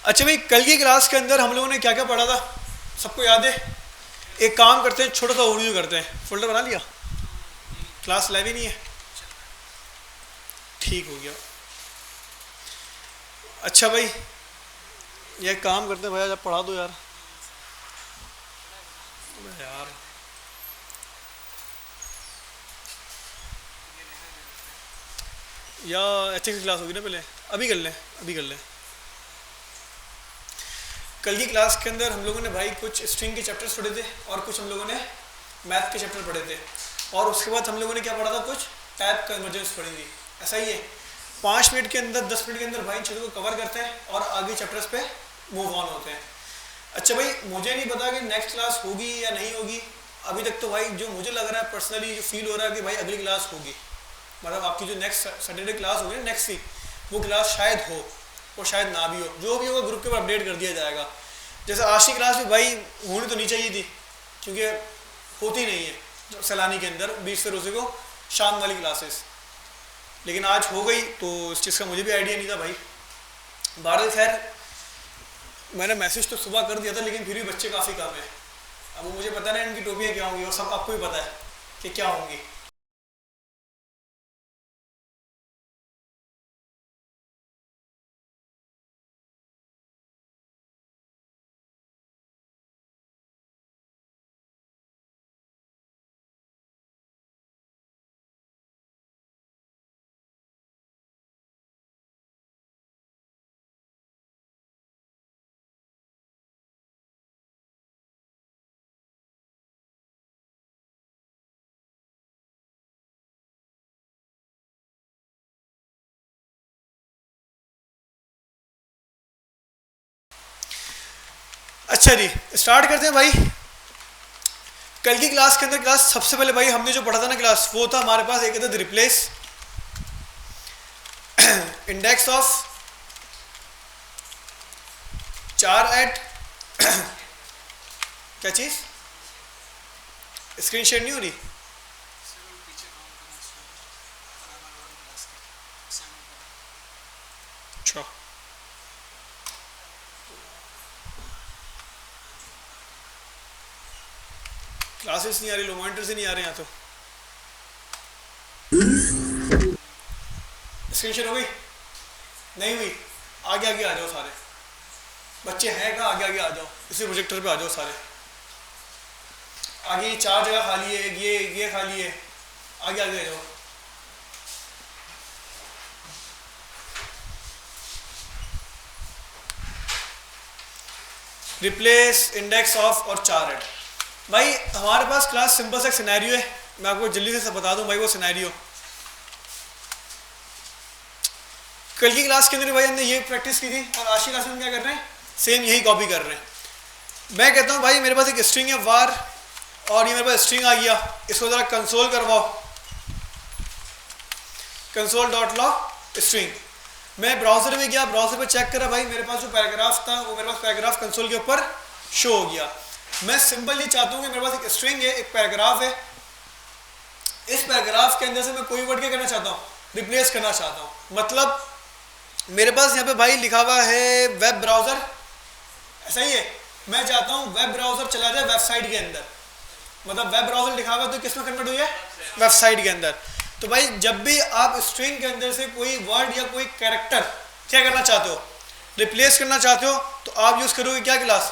अच्छा भाई, कल की क्लास के अंदर हम लोगों ने क्या क्या पढ़ा था, सबको याद है? एक काम करते हैं, छोटा सा ओवरव्यू करते हैं। फोल्डर बना लिया? क्लास लाइव ही नहीं है? ठीक हो गया। अच्छा भाई, ये काम करते हैं भैया, जब पढ़ा दो यार। अबे यार, या एथिक्स की क्लास होगी ना पहले? अभी कर लें, अभी कर लें। कल की क्लास के अंदर हम लोगों ने भाई कुछ स्ट्रिंग के चैप्टर्स पढ़े थे और कुछ हम लोगों ने मैथ के चैप्टर पढ़े थे, और उसके बाद हम लोगों ने क्या पढ़ा था, कुछ टाइप कन्वर्जेंस पढ़ी थी। ऐसा ही है, 5 मिनट के अंदर 10 मिनट के अंदर भाई इन चीज़ों को कवर करते हैं और आगे चैप्टर्स पे मूव ऑन होते हैं। अच्छा भाई, मुझे नहीं पता कि नेक्स्ट क्लास होगी या नहीं होगी। अभी तक तो भाई जो मुझे लग रहा है पर्सनली, जो फील हो रहा है कि भाई अगली क्लास होगी, मतलब आपकी जो नेक्स्ट सैटरडे क्लास होगी ना, नेक्स्ट वीक, वो क्लास शायद हो और शायद ना भी हो। जो भी होगा ग्रुप के ऊपर अपडेट कर दिया जाएगा। जैसे आज की क्लास भी भाई होनी तो नहीं चाहिए थी, क्योंकि होती नहीं है सैलानी के अंदर 20 फरोज़े को शाम वाली क्लासेस, लेकिन आज हो गई, तो इस चीज़ का मुझे भी आइडिया नहीं था भाई। बहरहाल खैर, मैंने मैसेज तो सुबह कर दिया था, लेकिन फिर भी बच्चे काफ़ी कम है। अब मुझे पता नहीं इनकी टोपियाँ क्या होंगी, और सब आपको भी पता है कि क्या होंगी। अच्छा जी, स्टार्ट करते हैं भाई। कल की क्लास के अंदर सबसे पहले भाई हमने जो पढ़ा था ना क्लास, वो था हमारे पास एक था रिप्लेस इंडेक्स ऑफ चार एट क्या चीज, स्क्रीन शेयर नहीं हो रही? अच्छा, क्लासेस नहीं आ रही, लो मॉनिटर से नहीं आ रहे यहाँ तो। स्क्रीन शेयर हो गई? नहीं हुई? आगे आगे आ जाओ सारे बच्चे हैं कहाँ, आगे आगे आ जाओ, इसी प्रोजेक्टर पे आ जाओ सारे। आगे ये 4 जगह खाली है, ये खाली है, आगे आगे आ जाओ। रिप्लेस इंडेक्स ऑफ और चार एट। भाई हमारे पास क्लास सिंपल सा एक सिनेरियो है, मैं आपको जल्दी से बता दूं भाई वो सिनेरियो। कल की क्लास के अंदर भाई हमने ये प्रैक्टिस की थी, और आज की क्लास में हम क्या कर रहे हैं, सेम यही कॉपी कर रहे हैं। मैं कहता हूँ भाई मेरे पास एक स्ट्रिंग है वार, और ये मेरे पास स्ट्रिंग आ गया, इसको ज़रा कंसोल करवाओ, कंसोल डॉट लॉग स्ट्रिंग। मैं ब्राउज़र में गया, ब्राउज़र पे चेक करा भाई, मेरे पास जो पैराग्राफ था वो मेरे पास पैराग्राफ कंसोल के ऊपर शो हो गया। मैं सिंपल ये चाहता हूँ कि मेरे पास एक स्ट्रिंग है, एक पैराग्राफ है, इस पैराग्राफ के अंदर से मैं कोई वर्ड क्या करना चाहता हूँ, रिप्लेस करना चाहता हूँ। मतलब मेरे पास यहाँ पे भाई लिखा हुआ है वेब ब्राउज़र, ऐसा ही है, मैं चाहता हूँ वेब ब्राउज़र चला जाए वेबसाइट के अंदर। मतलब वेब ब्राउज़र लिखा हुआ तो किस में कन्वर्ट हुई है, वेबसाइट के अंदर। तो भाई जब भी आप स्ट्रिंग के अंदर से कोई वर्ड या कोई कैरेक्टर क्या करना चाहते हो, रिप्लेस करना चाहते हो, तो आप यूज़ करोगे क्या क्लास,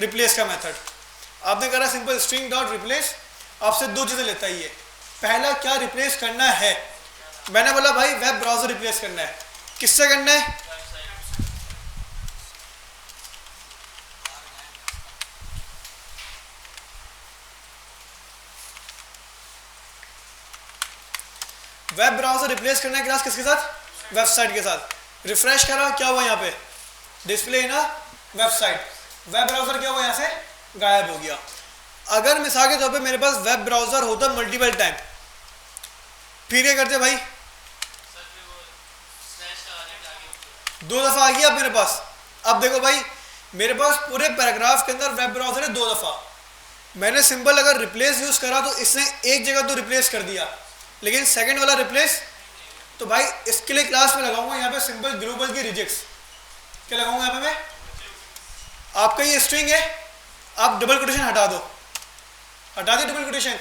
रिप्लेस का मेथड। आपने करा सिंपल स्ट्रिंग डॉट रिप्लेस, आपसे 2 चीज़ें लेता ही है। पहला क्या रिप्लेस करना है, मैंने बोला भाई वेब ब्राउज़र रिप्लेस करना है, किससे करना है, वेब ब्राउज़र रिप्लेस करना है क्लास किसके साथ, वेबसाइट के साथ। रिफ्रेश करा, क्या हुआ यहाँ पे, display in website, web browser क्या हुआ यहाँ से गायब हो गया। अगर मिसाल के तौर पे मेरे पास वेब ब्राउज़र होता मल्टीपल टाइम, फिर क्या करते भाई, 2 दफ़ा आ गया अब मेरे पास। अब देखो भाई मेरे पास पूरे पैराग्राफ के अंदर वेब ब्राउज़र है 2 दफ़ा, मैंने सिंपल अगर रिप्लेस यूज़ करा तो इसने एक जगह तो रिप्लेस कर दिया, लेकिन सेकंड वाला रिप्लेस, तो भाई इसके लिए क्लास में लगाऊंगा यहाँ पे सिंपल ग्लोबल की रिजेक्ट्स। क्या लगाऊंगा यहाँ पे मैं, आपका ये स्ट्रिंग है, आप डबल कोटेशन हटा दो, हटा दी डबल कोटेशन,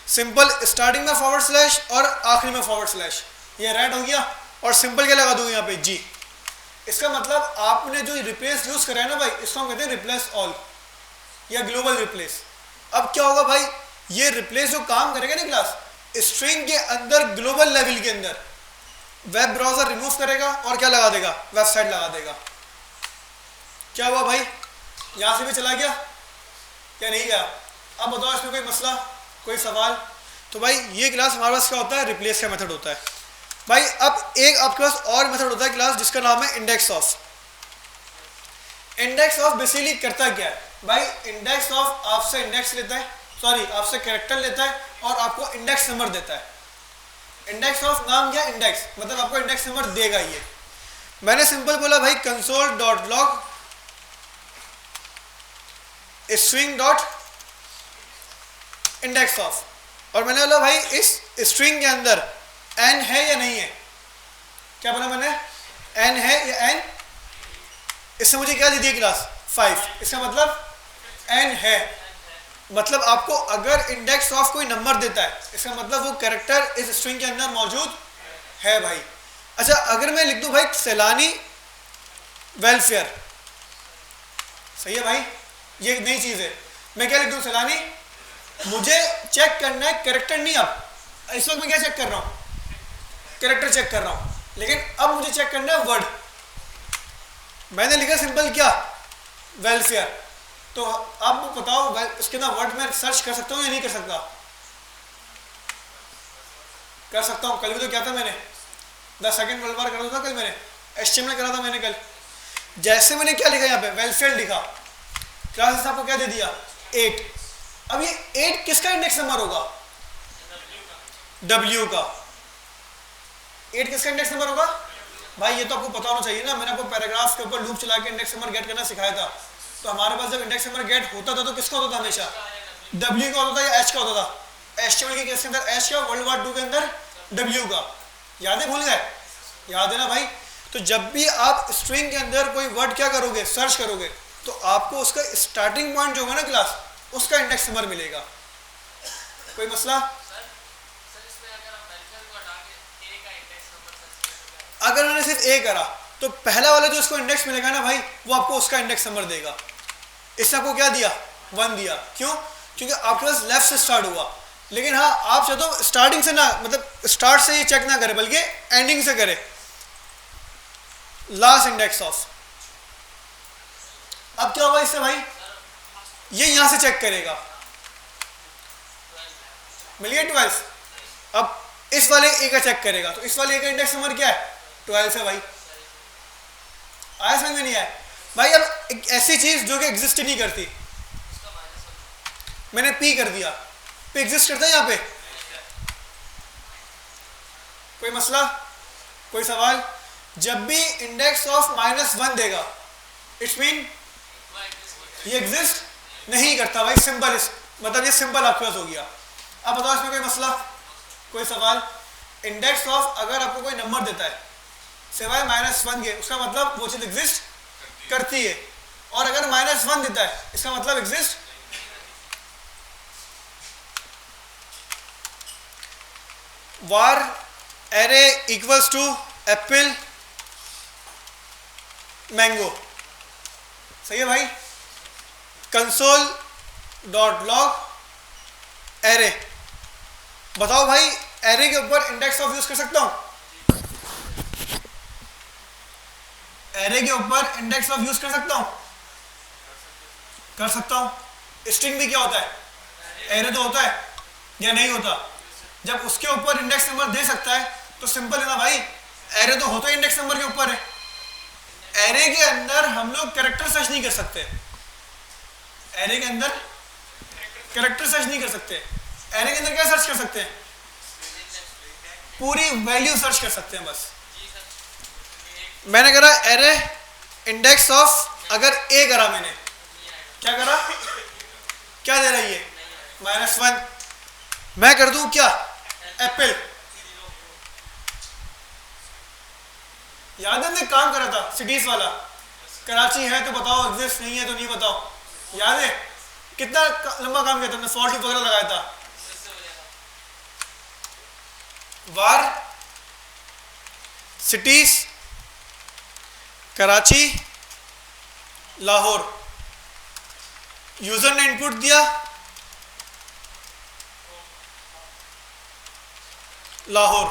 सिंपल स्टार्टिंग में फॉरवर्ड स्लैश और आखिरी में फॉरवर्ड स्लैश, ये राइट हो गया, और सिंपल क्या लगा दूंगा यहाँ पे जी। इसका मतलब आपने जो रिप्लेस यूज करा है ना भाई, इसको हम कहते हैं रिप्लेस ऑल या ग्लोबल रिप्लेस। अब क्या होगा भाई, ये रिप्लेस जो काम करेगा ना क्लास, स्ट्रिंग के अंदर ग्लोबल लेवल के अंदर वेब ब्राउजर रिमूव करेगा और क्या लगा देगा, वेबसाइट लगा देगा। क्या हुआ भाई, यहां से भी चला गया क्या नहीं गया? अब बताओ इसमें कोई मसला, कोई सवाल? तो भाई ये क्लास हमारे पास क्या होता है, रिप्लेस का मेथड होता है भाई। अब एक आपके पास और मेथड होता है क्लास जिसका नाम है index of. Index of basically करता क्या है भाई, इंडेक्स ऑफ आपसे इंडेक्स लेता है, सॉरी आपसे कैरेक्टर लेता है और आपको इंडेक्स नंबर देता है। इंडेक्स ऑफ नाम क्या, इंडेक्स मतलब आपको इंडेक्स नंबर देगा ये। मैंने सिंपल बोला भाई console dot log string dot index of, और मैंने बोला भाई इस स्ट्रिंग के अंदर n है या नहीं है। क्या बोला मैंने, n है या n? इससे मुझे क्या दे दिया क्लास, 5। इसका मतलब n है, मतलब आपको अगर इंडेक्स ऑफ कोई नंबर देता है इसका मतलब वो कैरेक्टर इस स्ट्रिंग के अंदर मौजूद है भाई। अच्छा अगर मैं लिख दूं भाई सैलानी वेलफेयर, सही है भाई, ये एक नई चीज है। मैं क्या लिख दूं, सैलानी, मुझे चेक करना है कैरेक्टर नहीं, अब इस वक्त मैं क्या चेक कर रहा हूं, कैरेक्टर चेक कर रहा हूं, लेकिन अब मुझे चेक करना है वर्ड। मैंने लिखा सिंपल क्या, वेलफेयर। तो अब बताओ इसके ना वर्ड में सर्च कर सकता हूँ या नहीं कर सकता? कर सकता हूँ। कल भी तो क्या था मैंने, 10 सेकंड वर्ल्ड वार करा था कल, मैंने HTML करा था मैंने कल। जैसे मैंने क्या लिखा यहाँ पे, वेलफेयर लिखा, क्लास आपको क्या दे दिया, 8। अब ये 8 किसका इंडेक्स नंबर होगा, W का। 8 किसका इंडेक्स नंबर होगा भाई, ये तो आपको पता होना चाहिए ना। मैंने आपको पैराग्राफ के ऊपर लूप चला के इंडेक्स नंबर गेट करना सिखाया था। तो हमारे पास जब इंडेक्स नंबर गेट होता था तो किसका होता था, हमेशा W का होता था या H का होता था। HTML के केस के अंदर H का, वर्ल्ड वार 2 के अंदर W का। याद है, भूल गए? याद है ना भाई। तो जब भी आप स्ट्रिंग के अंदर कोई वर्ड क्या करोगे, सर्च करोगे, तो आपको उसका स्टार्टिंग पॉइंट जो होगा ना क्लास, उसका इंडेक्स नंबर मिलेगा। कोई मसला? अगर मैंने सिर्फ A करा तो पहला वाला जो इसको इंडेक्स मिलेगा ना भाई, वो आपको उसका इंडेक्स नंबर देगा। इसने आपको क्या दिया, 1 दिया। क्यों? क्योंकि आपके पास लेफ्ट से स्टार्ट हुआ। लेकिन हाँ, आप चाहे तो स्टार्टिंग से ना, मतलब स्टार्ट से ये चेक ना करे, बल्कि एंडिंग से करे, लास्ट इंडेक्स ऑफ। अब क्या होगा इससे भाई, ये यहां से चेक करेगा, मिल गया 12। अब इस वाले A का चेक करेगा, तो इस वाले A का इंडेक्स नंबर क्या है, 12 है भाई। आया समझ में नहीं आया भाई? अब एक ऐसी चीज जो कि एग्जिस्ट नहीं करती, मैंने P कर दिया, P एग्जिस्ट करता है यहाँ पे? कोई मसला, कोई सवाल? जब भी इंडेक्स ऑफ -1 देगा, इट्स मीन ये एग्जिस्ट नहीं करता भाई। सिंपल, मतलब ये सिंपल आपके पास हो गया। अब बताओ इसमें कोई मसला, कोई सवाल? इंडेक्स ऑफ अगर आपको कोई नंबर देता है सिवाय -1 के, उसका मतलब वो चीज एग्जिस्ट करती है। और अगर -1 देता है, इसका मतलब exist var array equals to apple mango, सही है भाई। Console dot log array. बताओ भाई, एरे के ऊपर इंडेक्स ऑफ यूज कर सकता हूं? एरे के ऊपर इंडेक्स ऑफ यूज कर सकता हूं? कर सकता हूं। स्ट्रिंग भी क्या होता है, एरे तो होता है या नहीं होता? जब उसके ऊपर इंडेक्स नंबर दे सकता है तो सिंपल है ना भाई, एरे तो होता है इंडेक्स नंबर के ऊपर है। एरे के अंदर हम लोग कैरेक्टर सर्च नहीं कर सकते, एरे के अंदर कैरेक्टर सर्च नहीं कर सकते। एरे के अंदर क्या सर्च कर सकते हैं, पूरी वैल्यू सर्च कर सकते हैं बस। मैंने करा एरे इंडेक्स ऑफ, अगर A करा मैंने, क्या करा, क्या दे रहा है ये, -1। मैं कर दूं क्या, एप्पल। याद है हमने काम करा था सिटीज वाला, कराची है तो बताओ, एग्जिस्ट नहीं है तो नहीं बताओ। याद है कितना लंबा काम किया तुमने, फॉल्ट वगैरह लगाया था। वार सिटीज कराची लाहौर, यूजर ने इनपुट दिया लाहौर,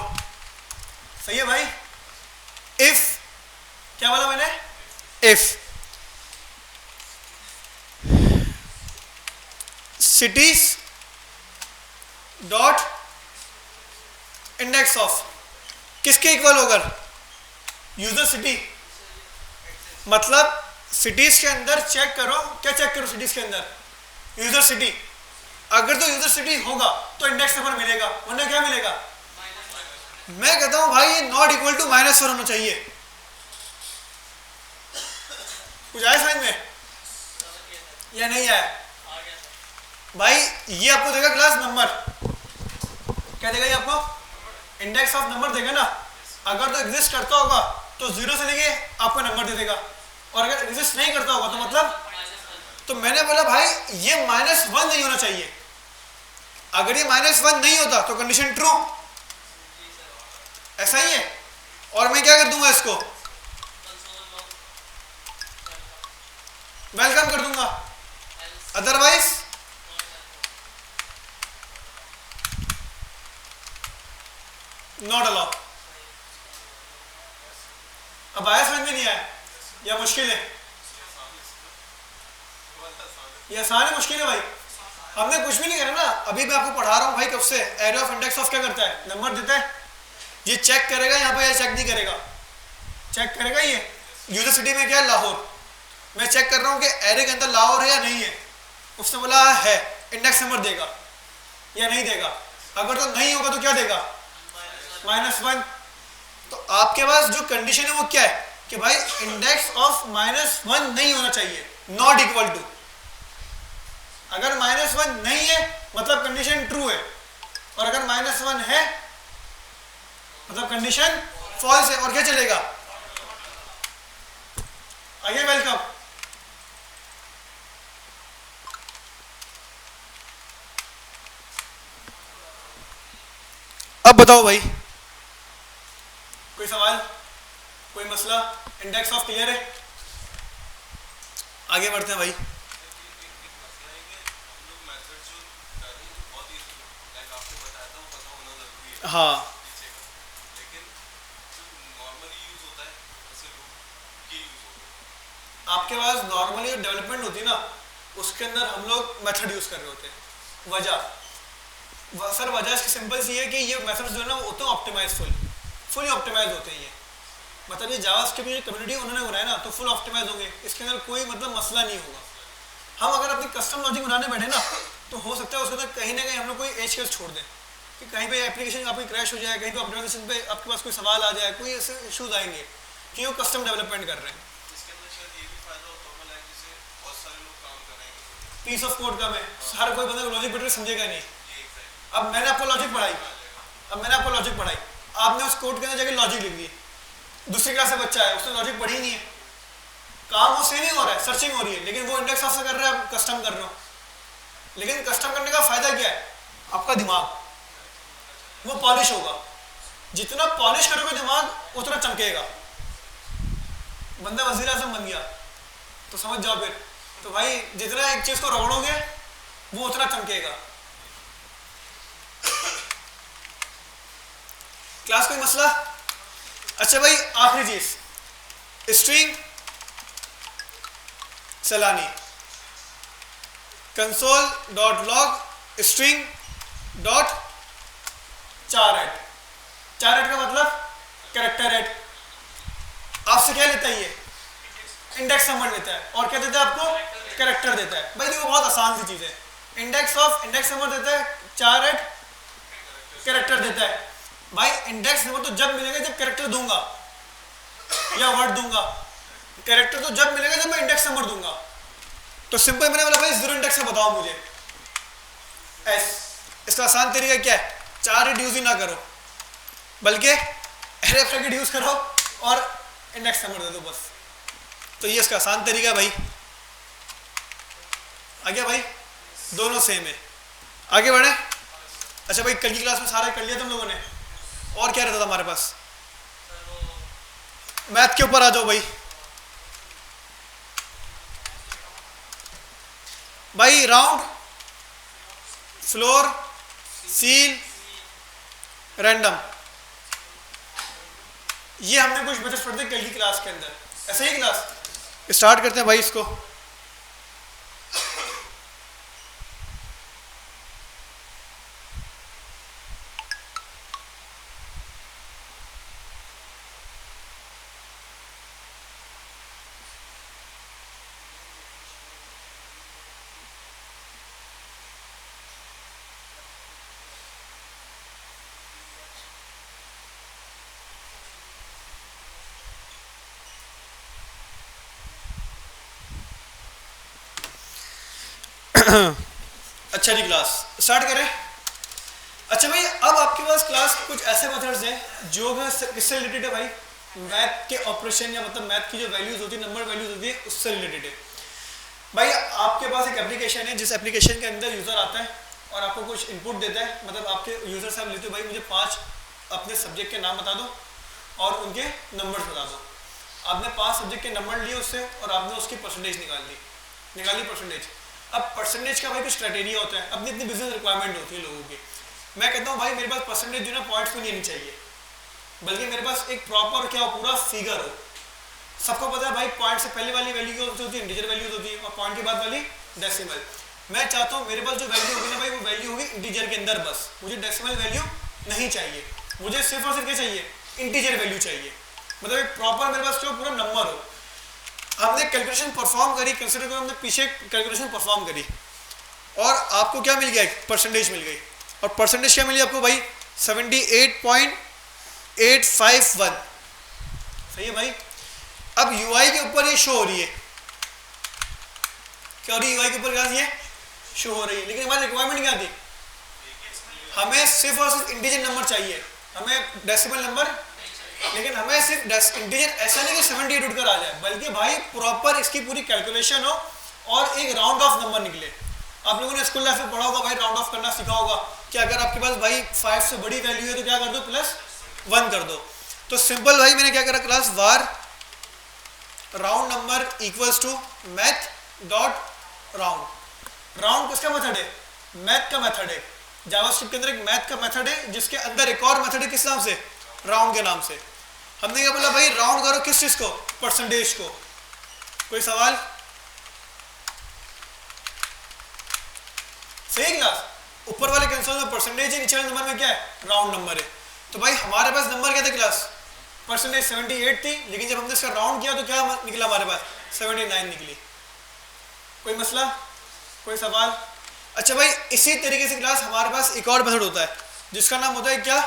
सही है भाई। इफ क्या बोला मैंने, if cities dot index of किसके इक्वल होगा, यूजर सिटी, मतलब सिटीज के अंदर चेक करो, क्या चेक करो सिटीज के अंदर, यूजर सिटी। अगर तो यूजर सिटी होगा तो इंडेक्स नंबर मिलेगा, वरना क्या मिलेगा। मैं कहता हूं भाई ये नॉट इक्वल टू -1 होना चाहिए। कुछ आया समझ में या नहीं आया भाई। ये आपको देगा क्लास नंबर, क्या देगा ये आपको, इंडेक्स ऑफ नंबर देगा ना। अगर तो एग्जिस्ट करता होगा तो 0 से लेके आपको नंबर दे देगा, और अगर एग्जिस्ट नहीं करता होगा तो मतलब, तो मैंने बोला भाई ये -1 नहीं होना चाहिए। अगर ये -1 नहीं होता तो कंडीशन ट्रू, ऐसा ही है। और मैं क्या कर दूंगा, इसको वेलकम कर दूंगा, अदरवाइज नॉट अलाउ। अब आया समझ में नहीं आया या मुश्किल है, ये आसान है मुश्किल है भाई। हमने कुछ भी नहीं करा ना, अभी मैं आपको पढ़ा रहा हूँ भाई कब से। एरे ऑफ इंडेक्स ऑफ क्या करता है, नंबर देता है, ये चेक करेगा यहाँ पे या चेक नहीं करेगा, चेक करेगा। ये यूजर सिटी में क्या है, लाहौर। मैं चेक कर रहा हूँ कि एरे के अंदर लाहौर है या नहीं है, उसने बोला है, इंडेक्स नंबर देगा या नहीं देगा। अगर तो नहीं होगा तो क्या देगा, -1। तो आपके पास जो कंडीशन है वो क्या है कि भाई इंडेक्स ऑफ -1 नहीं होना चाहिए, नॉट इक्वल टू। अगर -1 नहीं है मतलब कंडीशन ट्रू है, और अगर -1 है मतलब कंडीशन फॉल्स है। और क्या चलेगा, आइए वेलकम। अब बताओ भाई, कोई सवाल, कोई मसला, इंडेक्स ऑफ क्लियर है। आगे बढ़ते हैं भाई। हाँ आपके पास नॉर्मली डेवलपमेंट होती है ना, उसके अंदर हम लोग मेथड यूज कर रहे होते हैं। वजह वजह इसकी सिंपल सी है कि ये मेथड्स जो है ना वो होते हैं ऑप्टिमाइज, फुली ऑप्टिमाइज होते हैं। ये मतलब ये जावास्क्रिप्ट की कम्युनिटी उन्होंने बनाया ना तो फुल ऑप्टिमाइज होंगे, इसके अंदर कोई मतलब मसला नहीं होगा। हम अगर अपनी कस्टम लॉजिक बनाने बैठे ना तो हो सकता है उसके अंदर कहीं ना कहीं हम लोग कोई एज केस छोड़ दें कि कहीं पे एप्लीकेशन आपकी क्रैश हो जाए, कहीं पे ऑप्टिमाइजेशन पे आपके पास कोई सवाल आ जाए, कोई ऐसे इशूज आएंगे कि वो कस्टम डेवलपमेंट कर रहे हैं। पीस ऑफ कोड का में हर कोई बंदा लॉजिक बेटर समझेगा नहीं। अब मैंने आपको लॉजिक पढ़ाई, आपने उस कोड के अंदर जाके लॉजिक लिख दी। दूसरी क्लास से बच्चा है, उसने लॉजिक पढ़ी नहीं है, काम वो सेम ही हो रहा है, सर्चिंग हो रही है, लेकिन वो इंडेक्स ऑफ से कर रहा है, आप कस्टम कर रहे हो। लेकिन कस्टम करने का फायदा क्या है, आपका दिमाग वो पॉलिश होगा। जितना पॉलिश करोगे दिमाग उतना चमकेगा। बंदा वजीर आजम बन गया तो समझ जाओ फिर, तो भाई जितना एक चीज को रगड़ोगे वो उतना चमकेगा। क्लास कोई मसला। अच्छा भाई आखिरी चीज, स्ट्रिंग सलानी, console dot log string dot 4@। 4@ का मतलब कैरेक्टर एट। आपसे क्या लेता है, ये इंडेक्स नंबर लेता है, और क्या देता है आपको, कैरेक्टर देता है। भाई देखो बहुत आसान सी चीज है, इंडेक्स ऑफ इंडेक्स नंबर देता है, 4@ कैरेक्टर देता है। भाई इंडेक्स नंबर तो जब मिलेगा जब कैरेक्टर दूंगा या वर्ड दूंगा, कैरेक्टर तो जब मिलेगा जब मैं इंडेक्स नंबर दूंगा। तो सिंपल मैंने बोला भाई 0 इंडेक्स का बताओ मुझे एस। इसका आसान तरीका क्या है, 4 यूज ही ना करो बल्कि एरे ब्रैकेट यूज करो और इंडेक्स नंबर दे दो बस। तो ये इसका आसान तरीका है भाई। आ गया भाई, दोनों सेम है। आगे बढ़े। अच्छा भाई कल की क्लास में सारा कर लिया तुम लोगों ने, और क्या रहता था हमारे पास? मैथ के ऊपर आ जाओ भाई। भाई राउंड, फ्लोर, सील, रैंडम, ये हमने कुछ मेथड्स पढ़ते कल की क्लास के अंदर। ऐसे ही क्लास स्टार्ट करते हैं भाई इसको। अच्छा जी क्लास स्टार्ट करें। अच्छा भाई अब आपके पास क्लास कुछ ऐसे मेथड्स हैं जो किससे रिलेटेड है भाई? मैथ के ऑपरेशन या मतलब मैथ की जो वैल्यूज होती है, नंबर वैल्यूज होती है, उससे रिलेटेड है। भाई आपके पास एक एप्लीकेशन है जिस एप्लीकेशन के अंदर यूज़र आता है और आपको कुछ इनपुट देता है। मतलब आपके यूज़र से आप लेते हो भाई मुझे 5 अपने सब्जेक्ट के नाम बता दो और उनके नंबर्स बता दो। आपने 5 सब्जेक्ट के नंबर लिए उससे और आपने उसकी परसेंटेज निकाली परसेंटेज। अब परसेंटेज का भाई कुछ क्राइटेरिया होता है, अपनी अपनी बिजनेस रिक्वायरमेंट होती है लोगों की। मैं कहता हूँ भाई मेरे पास परसेंटेज जो ना पॉइंट्स में नहीं आनी चाहिए, बल्कि मेरे पास एक प्रॉपर क्या हो, पूरा फिगर हो। सबको पता है भाई पॉइंट से पहले वाली वैल्यू क्या होती है? इंटीजर वैल्यूज होती है, और पॉइंट के बाद वाली डेसिमल। मैं चाहता हूँ मेरे पास जो वैल्यू होगी ना भाई वो वैल्यू होगी इंटीजर के अंदर, बस मुझे डेसिमल वैल्यू नहीं चाहिए। मुझे सिर्फ और सिर्फ क्या चाहिए? इंटीजर वैल्यू चाहिए। मतलब एक प्रॉपर मेरे पास जो पूरा नंबर हो। हमने कैलकुलेशन परफॉर्म करी, कंसिडर करो हमने पीछे कैलकुलेशन परफॉर्म करी और आपको क्या मिल गया? परसेंटेज मिल गई। और परसेंटेज क्या मिली आपको भाई? 78.851। सही है भाई। अब यूआई के ऊपर ये शो हो रही है, क्या हो रही है? यूआई के ऊपर क्या ये शो हो रही है, लेकिन हमारी रिक्वायरमेंट क्या थी? हमें सिर्फ और सिर्फ इंटीजर नंबर चाहिए, हमें डेसिमल नंबर। लेकिन हमें सिर्फ इंटीजर ऐसा नहीं कि 78 उठकर आ जाए, बल्कि भाई प्रॉपर इसकी पूरी कैलकुलेशन हो और एक राउंड ऑफ नंबर निकले। आप लोगों ने स्कूल लाइफ में पढ़ा होगा भाई, राउंड ऑफ करना सीखा होगा कि अगर आपके पास भाई 5 से बड़ी वैल्यू है तो क्या कर दो? +1 कर दो। तो सिंपल भाई मैंने क्या करा class, var round number equals to math dot round. Round किसका मेथड है? मैथ का मेथड है। जावास्क्रिप्ट के अंदर एक मैथ का मेथड है जिसके अंदर एक और मेथड है, किस नाम से? राउंड के नाम से। हमने क्या बोला भाई? राउंड करो किस चीज को? परसेंटेज को। कोई सवाल? सही क्लास। ऊपर वाले कंसोल में परसेंटेज है, नीचे वाले नंबर में क्या है? राउंड नंबर है। तो भाई हमारे पास नंबर क्या था क्लास? परसेंटेज 78 थी, लेकिन जब हमने इसका राउंड किया तो क्या निकला हमारे पास? 79 निकली। कोई मसला? कोई सवाल? अच्छा भाई इसी तरीके से क्लास हमारे पास एक और मेथड होता है जिसका नाम होता है क्या?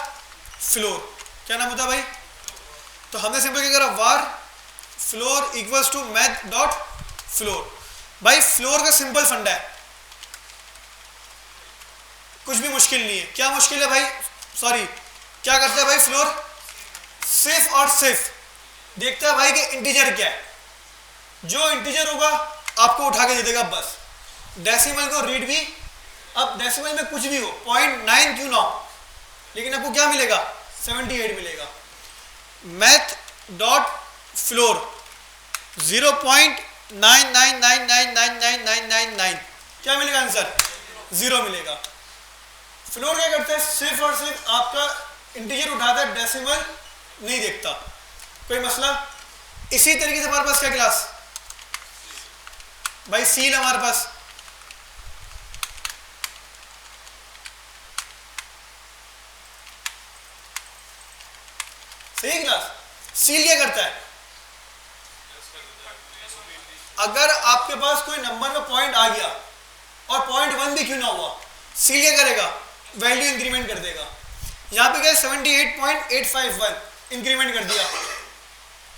फ्लोर। क्या नाम होता है भाई? तो हमने सिंपल क्या करा, var floor equals to math dot floor. भाई फ्लोर का सिंपल फंडा है, कुछ भी मुश्किल नहीं है। क्या मुश्किल है भाई? सॉरी, क्या करता है भाई फ्लोर? सिर्फ और सिर्फ देखता है भाई कि इंटीजर क्या है, जो इंटीजर होगा आपको उठा के दे देगा बस। डेसिमल को रीड भी, अब डेसिमल में कुछ भी हो, 0.9 क्यों ना हो, लेकिन आपको क्या मिलेगा? 78 मिलेगा। मैथ डॉट फ्लोर 0.999999999 क्या मिलेगा आंसर? 0 मिलेगा। फ्लोर क्या करता है? सिर्फ और सिर्फ आपका इंटीजर उठाता है, डेसिमल नहीं देखता। कोई मसला? इसी तरीके से हमारे पास क्या क्लास भाई? सील हमारे पास। सही क्लास। सील क्या करता है? अगर आपके पास कोई नंबर में पॉइंट आ गया और 0.1 भी क्यों ना हुआ, सील क्या करेगा? वैल्यू इंक्रीमेंट कर देगा। यहां पे क्या है? 78.851 इंक्रीमेंट कर दिया,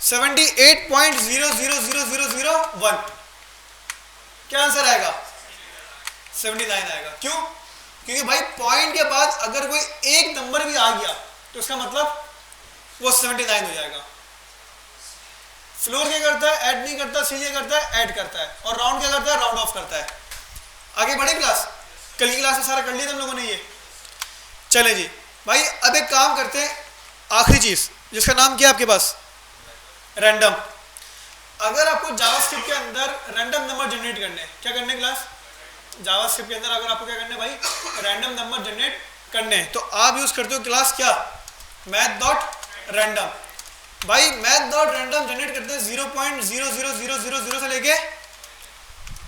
78.000001। क्या आंसर आएगा? 79 आएगा। क्यों? क्योंकि भाई पॉइंट के बाद अगर कोई एक नंबर भी आ गया तो इसका मतलब वो 79 हो जाएगा। फ्लोर क्या करता है, ऐड नहीं करता, सी क्या करता है, ऐड करता है, और राउंड क्या करता है, राउंड ऑफ करता है। आगे बढ़े क्लास, कल की क्लास में सारा कर लिया था हम लोगों ने ये। चले जी भाई, अब एक काम करते हैं, आखिरी चीज जिसका नाम क्या है आपके पास, रैंडम। अगर आपको जावास्क्रिप्ट के अंदर रैंडम नंबर जनरेट करने, क्या करने क्लास, जावास्क्रिप्ट के अंदर अगर आपको क्या करने भाई, रैंडम नंबर जनरेट करने, तो आप यूज करते हो क्लास क्या, मैथ डॉट रैंडम। भाई मैथ डॉट रैंडम जनरेट करते हैं 0.00000 से लेके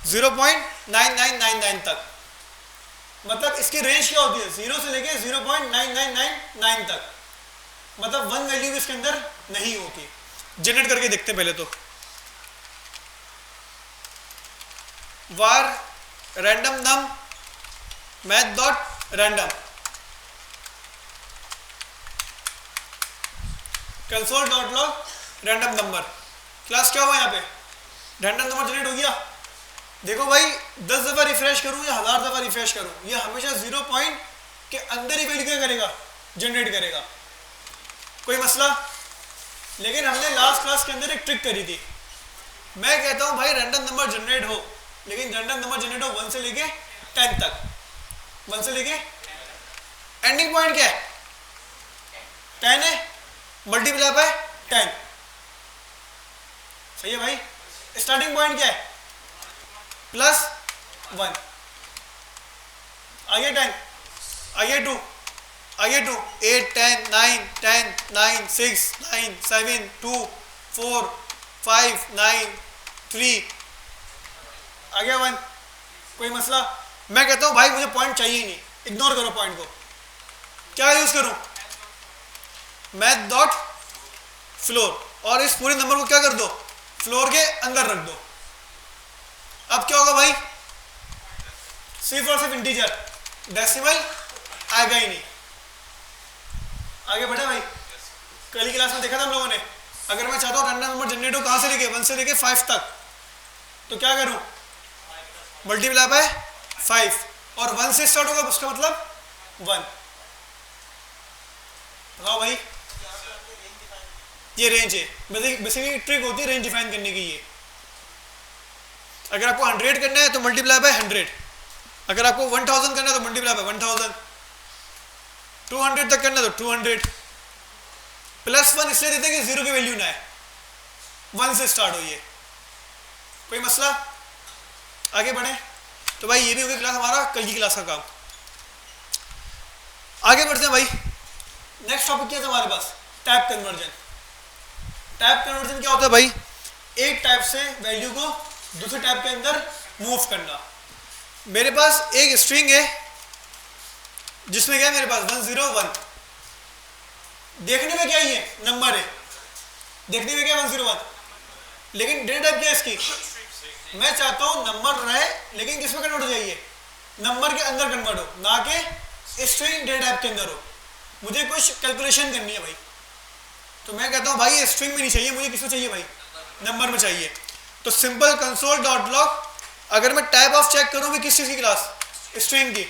0.9999 तक। मतलब इसकी रेंज क्या होती है, 0 से लेके 0.9999 तक, मतलब 1 वैल्यू भी इसके अंदर नहीं होती। जनरेट करके देखते हैं पहले तो, var random num math dot random console dot log random number. Class क्या हुआ यहाँ पे, रैंडम नंबर जनरेट हो गया। देखो भाई 10 दफा रिफ्रेश करूं या 1000 दफा रिफ्रेश करूं, ये हमेशा 0 पॉइंट के अंदर ही वैल्यू क्या करेगा, जनरेट करेगा। कोई मसला। लेकिन हमने लास्ट क्लास के अंदर एक ट्रिक करी थी। मैं कहता हूं भाई रैंडम नंबर जनरेट हो, लेकिन रैंडम नंबर जनरेट हो 1 से लेके 10 तक, 1 से लेके एंडिंग पॉइंट क्या है, 10 है, मल्टीप्लाई बाय 10, सही है भाई। स्टार्टिंग पॉइंट क्या है, +1, आगे 10, आगे 2, आगे 2, 8 10 9 10 9 6 9 7 2 4 5 9 3, आगे 1। कोई मसला। मैं कहता हूं भाई मुझे पॉइंट चाहिए ही नहीं, इग्नोर करो पॉइंट को। क्या यूज करूं, मैथ डॉट फ्लोर, और इस पूरे नंबर को क्या कर दो, फ्लोर के अंदर रख दो। अब क्या होगा भाई, सिर्फ और सिर्फ इंटीजर, डेसिमल आएगा ही नहीं। आगे बढ़े भाई, कल की क्लास में देखा था हम लोगों ने, अगर मैं चाहता हूं रैंडम नंबर जनरेट हो कहां से लेके 1 से लेके 5 तक, तो क्या करूं, मल्टीप्लाई बाय 5, और 1 से स्टार्ट होगा उसका मतलब 1। बताओ भाई, ये रेंज है, बेसिकली ट्रिक होती है रेंज डिफाइन करने की। ये अगर आपको 100 करना है तो मल्टीप्लाई बाय 100, अगर आपको 1000 करना है तो मल्टीप्लाई बाय 1000, 200 तक करना है तो 200, +1 इसलिए देते हैं कि 0 की वैल्यू ना है, 1 से स्टार्ट हो ये। कोई मसला। आगे बढ़े, तो भाई ये भी होगी क्लास हमारा कल की क्लास का काम। आगे बढ़ते हैं भाई, नेक्स्ट टॉपिक क्या था हमारे पास, टाइप कन्वर्जन। टाइप कन्वर्जन क्या होता है भाई, एक टाइप से वैल्यू को दूसरे टाइप के अंदर मूव करना। मेरे पास एक स्ट्रिंग है जिसमें क्या है, मेरे पास 101, देखने में क्या ये नंबर है, देखने में क्या 101, लेकिन डेटा टाइप क्या है इसकी, मैं चाहता हूं नंबर रहे लेकिन किस में कन्वर्ट हो जाइए, नंबर के अंदर कन्वर्ट हो, ना कि स्ट्रिंग डेटा टाइप के अंदर हो। मुझे कुछ कैलकुलेशन करनी है भाई, तो मैं कहता हूं भाई स्ट्रिंग में नहीं चाहिए, मुझे किस में चाहिए भाई, नंबर में चाहिए। तो सिंपल कंसोल डॉट लॉग, अगर मैं टाइप ऑफ चेक करूं भी किस चीज की क्लास, स्ट्रिंग की,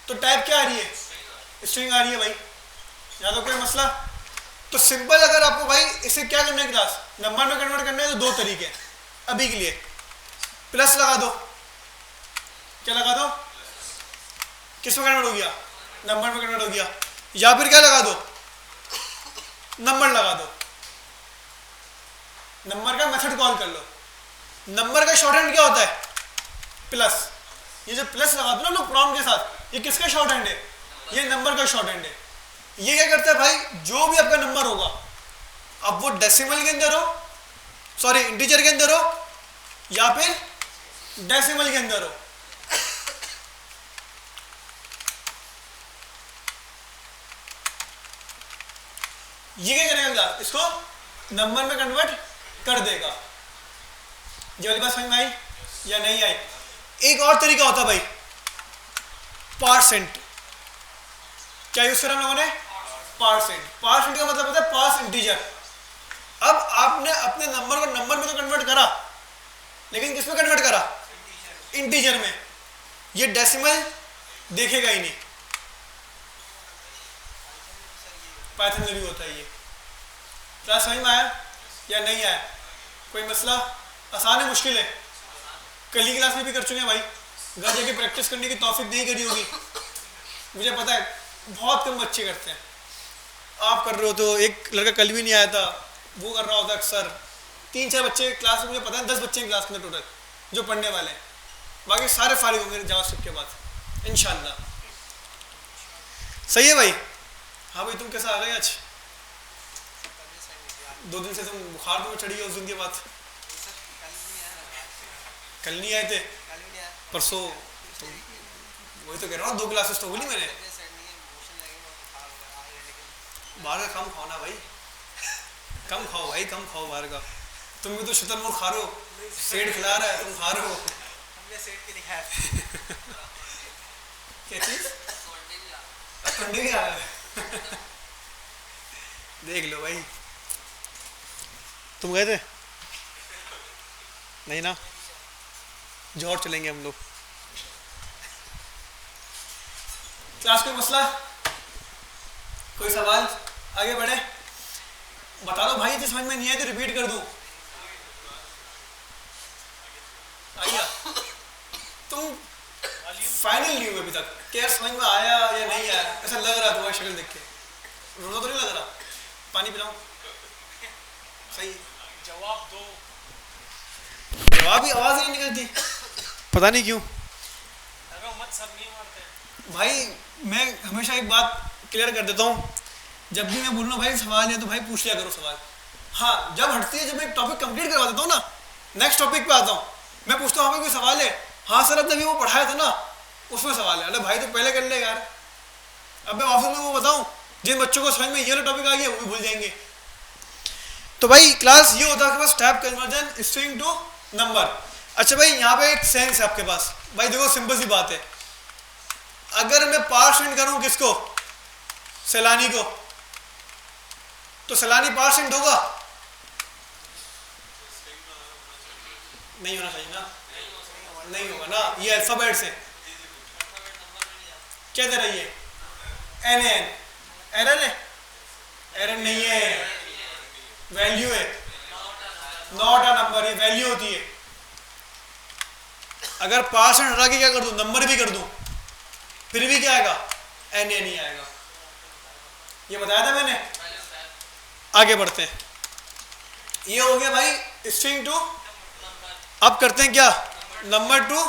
तो टाइप क्या आ रही है, स्ट्रिंग आ रही है भाई। याद हो कोई मसला। तो सिंपल अगर आपको भाई इसे क्या करना है क्लास, नंबर में कन्वर्ट करना है, तो 2 तरीके हैं अभी के लिए। प्लस लगा दो, क्या लगा दो, किस में कन्वर्ट हो गया, नंबर में कन्वर्ट हो गया, या फिर क्या लगा दो, नंबर लगा दो, नंबर का मेथड कॉल कर लो। नंबर का शॉर्ट हैंड क्या होता है, प्लस। ये जो प्लस लगा दो ना लोग प्रॉम्प्ट के साथ, ये किसका शॉर्ट हैंड है, ये नंबर का शॉर्ट हैंड है। ये क्या करता है भाई, जो भी आपका नंबर होगा, अब वो डेसिमल के अंदर हो, सॉरी इंटीजर के अंदर हो, या फिर डेसिमल के अंदर हो, ये क्या करेगा क्लास, इसको नंबर में कन्वर्ट कर देगा। ये वाली बात समझ में आई या नहीं आई। एक और तरीका होता है भाई, पार्सेंट। क्या यूज करा हम लोगों ने, पार्सेंट। पार्सेंट का मतलब होता है पार्स इंटीजर। अब आपने अपने नंबर को नंबर में तो कन्वर्ट करा, लेकिन किस में कन्वर्ट करा, इंटीजर में। ये डेसिमल देखेगा ही नहीं, पाइथन में भी होता है ये। क्या समझ में आया या नहीं आया। कोई मसला? आसान है मुश्किल है? कल की क्लास में भी कर चुके हैं भाई, घर जाके प्रैक्टिस करने की तौफीक नहीं करी होगी, मुझे पता है बहुत कम बच्चे करते हैं। आप कर रहे हो तो एक लड़का कल भी नहीं आया था, वो कर रहा होता अक्सर। 3-4 बच्चे क्लास में, मुझे पता है 10 बच्चे हैं क्लास के अंदर टोटल जो पढ़ने वाले हैं, बाकी सारे फारिग होंगे जावास्क्रिप्ट के बाद इंशाल्लाह। सही है भाई? हाँ भाई, तुम कैसा आ गए आज? 2 दिन से तुम बुखार में चढ़ी है उस दिन के बाद। कल नहीं आए थे? परसों? तो वही तो कह रहा हूँ, 2 क्लासेस तो बोली मैंने। बाहर का कम खाओ ना भाई, कम खाओ भाई, कम खाओ बाहर का। तुम भी तो शुतुरमुर्ग खा रहे हो, सेठ खिला रहा है, तुम खा रहे हो। हमने सेठ के दिखाया क्या चीज? ठंडी भी आ रहा है देख लो भाई। तुम गए थे? नहीं ना, जोर चलेंगे हम लोग। क्लास कोई मसला, कोई सवाल? आगे बढ़े, बता दो भाई, जो समझ में नहीं आया तो रिपीट कर दूं। आइया, तुम फाइनल नहीं हुए अभी तक, क्या समझ में आया या नहीं आया? ऐसा लग रहा तुम्हारी शक्ल देख के, रोना तो नहीं लग रहा? पानी पिलाऊं? सही, जवाब दो। जवाब ही आवाज नहीं निकलती, पता नहीं क्यों। मत सब नहीं मारते भाई मैं हमेशा एक बात क्लियर कर देता हूँ, जब भी मैं बोल रहा हूँ भाई सवाल है तो भाई पूछ लिया करो सवाल। हाँ, जब हटती है, जब मैं एक टॉपिक कंप्लीट करवा देता हूँ ना, नेक्स्ट टॉपिक पे आता हूँ, मैं पूछता हूँ हमें कोई सवाल है? हाँ सर, अब तभी वो पढ़ाया था ना उसमें सवाल है। अरे भाई तो पहले कर ले यार। अब मैं ऑफिस में वो बताऊँ, जिन बच्चों को समझ में ये टॉपिक आ गया वो भी भूल जाएंगे। तो भाई क्लास ये होता है कि बस type conversion string to number. अच्छा भाई, यहाँ पे एक सेंस है आपके पास। भाई देखो, सिंपल सी बात है, अगर मैं पार्सेंट करूं किसको? सैलानी को, तो सैलानी पार्सेंट होगा? नहीं होना चाहिए ना, नहीं होगा ना, ये अल्फाबेट से क्या दे रही है? एन एन, एरर है? एरर नहीं है, वैल्यू है, नॉट अ नंबर, ये वैल्यू होती है। अगर पार्सेंट हटा के क्या कर दूं, नंबर भी कर दूं, फिर भी क्या आएगा? एन ए नहीं आएगा। ये बताया था मैंने। आगे बढ़ते हैं, ये हो गया भाई स्ट्रिंग टू। अब करते हैं क्या? Number two.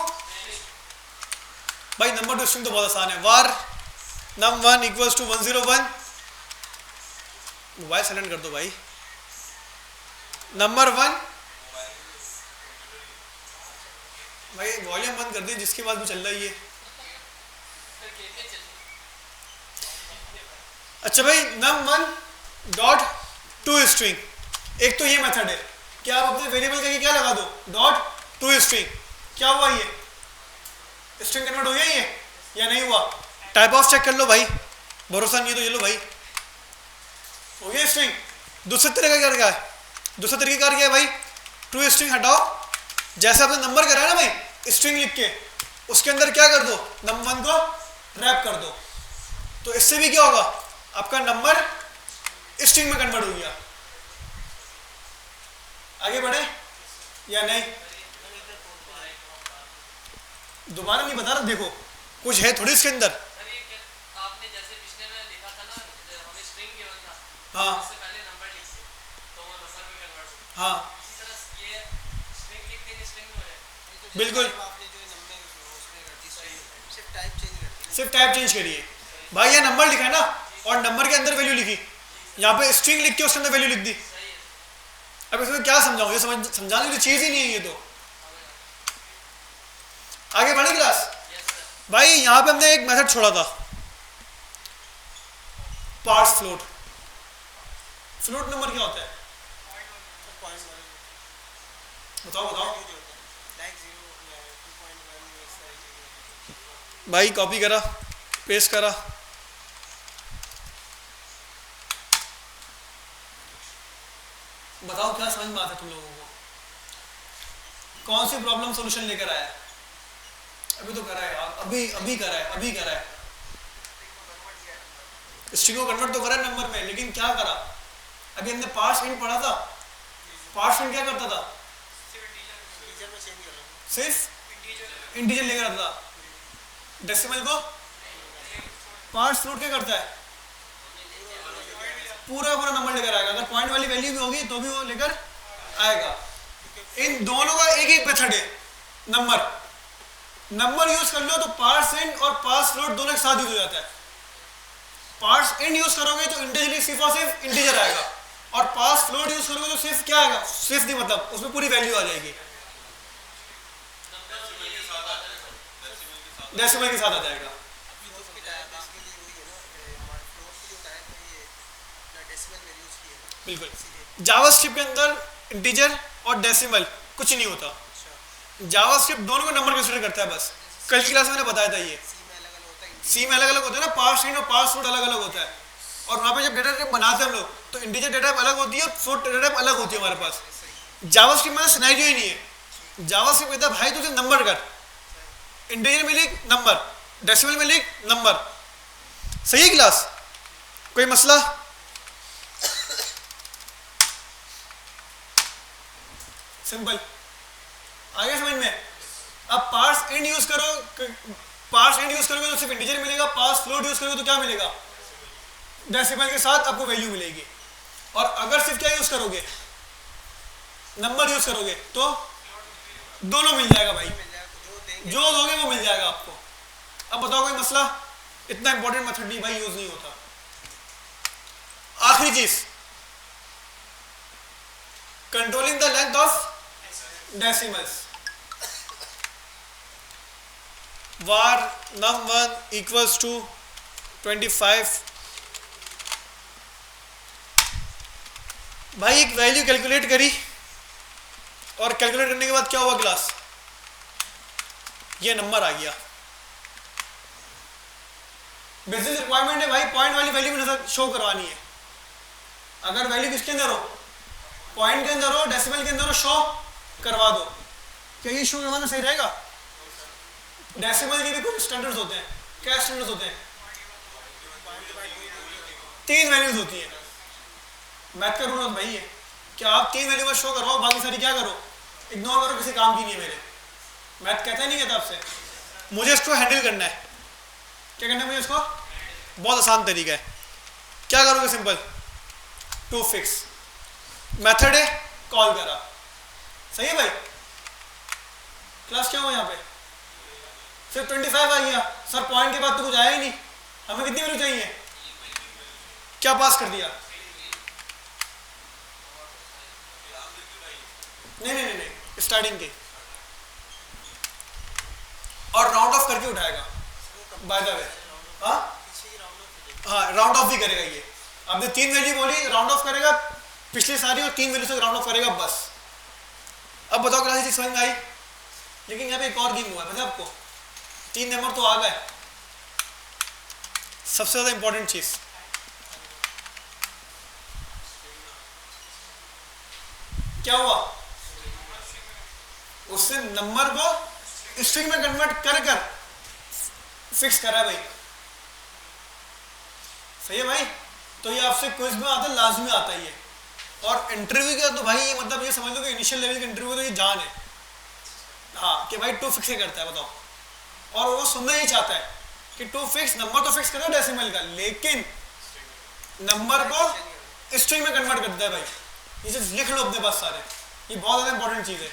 भाई नंबर टू स्ट्रिंग तो बहुत आसान है, var num1 equals to 101। Mobile silent कर दो भाई। नंबर 1, भाई वॉल्यूम बंद कर दी, जिसके बाद भी चल रहा है ये। अच्छा भाई, num1 डॉट टू स्ट्रिंग, एक तो ये मेथड है कि आप अपने वेरिएबल के क्या लगा दो, डॉट टू स्ट्रिंग। क्या हुआ? ये स्ट्रिंग कन्वर्ट हो गया ये या नहीं हुआ? टाइप ऑफ चेक कर लो भाई, भरोसा नहीं है तो ये लो भाई, हो गया स्ट्रिंग। दूसरे तरीका क्या है? दूसरा तरीका क्या है भाई? टू स्ट्रिंग हटाओ, जैसे आपने नंबर करा है ना भाई, स्ट्रिंग लिख के उसके अंदर क्या कर दो, num1 को रैप कर दो, तो इससे भी क्या होगा? आपका नंबर स्ट्रिंग में कन्वर्ट हो गया। आगे बढ़े या नहीं? दोबारा नहीं बता रहा, देखो कुछ है थोड़ी इसके अंदर। आपने जैसे पिछले में लिखा था ना, हमें स्ट्रिंग गिवन था, हाँ, उससे पहले नंबर लिख दे तो वो नंबर में कन्वर्ट हो। हाँ, इसी तरह ये स्ट्रिंग लिख देंगे, स्ट्रिंग में हो जाएगा। बिल्कुल, आपने जो नंबर उसमें कर दी, सिर्फ टाइप चेंज कर दी, सिर्फ टाइप चेंज करिए भाई। ये नंबर लिखा है ना, और नंबर के अंदर वैल्यू लिखी, यहाँ पे स्ट्रिंग लिख के उसके अंदर वैल्यू लिख दी। अब इसमें क्या समझाऊं? ये समझाने की चीज ही नहीं है ये तो। आगे बढ़े क्लास भाई। यहाँ पे हमने एक मेथड छोड़ा था, पार्स फ्लोट। फ्लोट नंबर क्या होता है? बताओ बताओ भाई। कॉपी करा, पेस्ट करा, बताओ क्या समझ में आता है तुम लोगों को? कौन सी प्रॉब्लम सॉल्यूशन लेकर आया? अभी तो करा है यार, अभी करा है, अभी करा है। स्ट्रिंग को कन्वर्ट तो करा नंबर में, लेकिन क्या करा? अभी हमने पार्स इंट पढ़ा था। पार्स इंट क्या करता था? सिर्फ इंटीजर लेकर आता था, डेसिमल को पार्ट्स फ्लोट क्या करता है, पूरा पूरा नंबर लेकर आएगा। अगर पॉइंट वाली वैल्यू भी होगी तो भी वो लेकर आएगा। इन दोनों का एक एक मेथड है। नंबर यूज कर लो तो पार्ट्स इंड और पार्ट्स फ्लोट दोनों एक साथ यूज हो जाता है। पार्ट्स इंड यूज करोगे तो इंटीजर सिर्फ और सिर्फ इंटीजर आएगा, और पार्ट्स फ्लोट यूज करोगे तो सिर्फ क्या आएगा, सिर्फ नहीं मतलब उसमें पूरी वैल्यू आ जाएगी, डेसिमल के साथ आ जाएगा। बिल्कुल। जावास्क्रिप्ट के अंदर इंटीजर और डेसिमल कुछ नहीं होता। जावास्क्रिप्ट दोनों को नंबर कंसीडर करता है बस। कल की क्लास में मैंने बताया था ये सी में अलग अलग होता है ना, पार्स इंड और पार्स फ्लोट अलग अलग होता है। और वहाँ पे जब डेटा टाइप बनाते हैं हम लोग तो इंटीजर डेटा टाइप अलग होती है और फ्लोट डेटा टाइप अलग होती है हमारे पास। जावास्क्रिप्ट में सिनेरियो ही नहीं है। जावास्क्रिप्ट कहता है भाई तुझे नंबर कर, इंटीजर में लिख नंबर, डेसिमल में लिख नंबर। सही है क्लास? कोई मसला? सिंपल आ गया समझ में? अब पार्स इंड यूज करो, पार्स इंड यूज करोगे तो सिर्फ इंटीजर मिलेगा, पार्स फ्लोट यूज करोगे तो क्या मिलेगा, डेसिमल के साथ आपको वैल्यू मिलेगी। और अगर सिर्फ क्या यूज करोगे, नंबर यूज करोगे तो दोनों मिल जाएगा भाई, जो दोगे वो मिल जाएगा आपको। अब बताओ कोई मसला? इतना इंपॉर्टेंट मेथड नहीं भाई, यूज नहीं होता। आखिरी चीज, controlling the length of decimals. var num1 equals to 25। भाई एक वैल्यू कैलकुलेट करी और कैलकुलेट करने के बाद क्या हुआ क्लास, ये नंबर आ गया। बिजनेस रिक्वायरमेंट है भाई, पॉइंट वाली वैल्यू भी नजर शो करवानी है। अगर वैल्यू किसके अंदर हो, पॉइंट के अंदर हो, डेसिमल के अंदर हो, शो करवा दो। क्या ये शो करवाना सही रहेगा? डेसिमल के भी कुछ स्टैंडर्ड्स होते हैं। क्या स्टैंडर्ड्स होते हैं? 3 वैल्यूज होती है। मैथ का रूल भाई है कि आप 3 वैल्यू में शो करवाओ, बाकी सारी क्या करो, इग्नोर करो, किसी काम की नहीं है मेरे। मैथ कहता नहीं कहता आपसे, मुझे इसको हैंडल करना है। क्या करना है मुझे इसको? बहुत आसान तरीका है। क्या करोगे? सिंपल, टू फिक्स मेथड है, कॉल करा। सही है भाई? क्लास क्या हुआ यहाँ पे? सिर्फ 25 आ गया सर, पॉइंट के बाद तो कुछ आया ही नहीं। हमें कितनी वैल्यू चाहिए? क्या पास कर दिया? नहीं नहीं नहीं नहीं, स्टार्टिंग के, और राउंड ऑफ करके उठाएगा बाय द वे। हाँ राउंड ऑफ भी करेगा ये। आपने 3 वैल्यू बोली, राउंड ऑफ करेगा पिछली सारी और 3 वैल्यू से राउंड ऑफ करेगा बस। अब बताओ क्लास चीज समझ में आई? लेकिन यहाँ पे एक और गेम हुआ है पता है आपको, 3 नंबर तो आ गए, सबसे ज्यादा इंपॉर्टेंट चीज क्या हुआ, उससे नंबर को स्ट्रिंग में कन्वर्ट कर फिक्स करा भाई। सही है भाई? तो ये आपसे क्विज में आता है, लाजमी आता ही है। और इंटरव्यू का तो भाई ये मतलब ये समझ लो कि इनिशियल लेवल के इंटरव्यू तो ये जान है। हाँ कि भाई टू फिक्स ही करता है, बताओ। और वो सुनना ही चाहता है कि टू फिक्स, नंबर तो फिक्स करो डेसिमल का, लेकिन नंबर को स्ट्रिंग में कन्वर्ट करता है भाई। ये चीज लिख लो अपने पास सारे, ये बहुत ज्यादा इंपॉर्टेंट चीज है।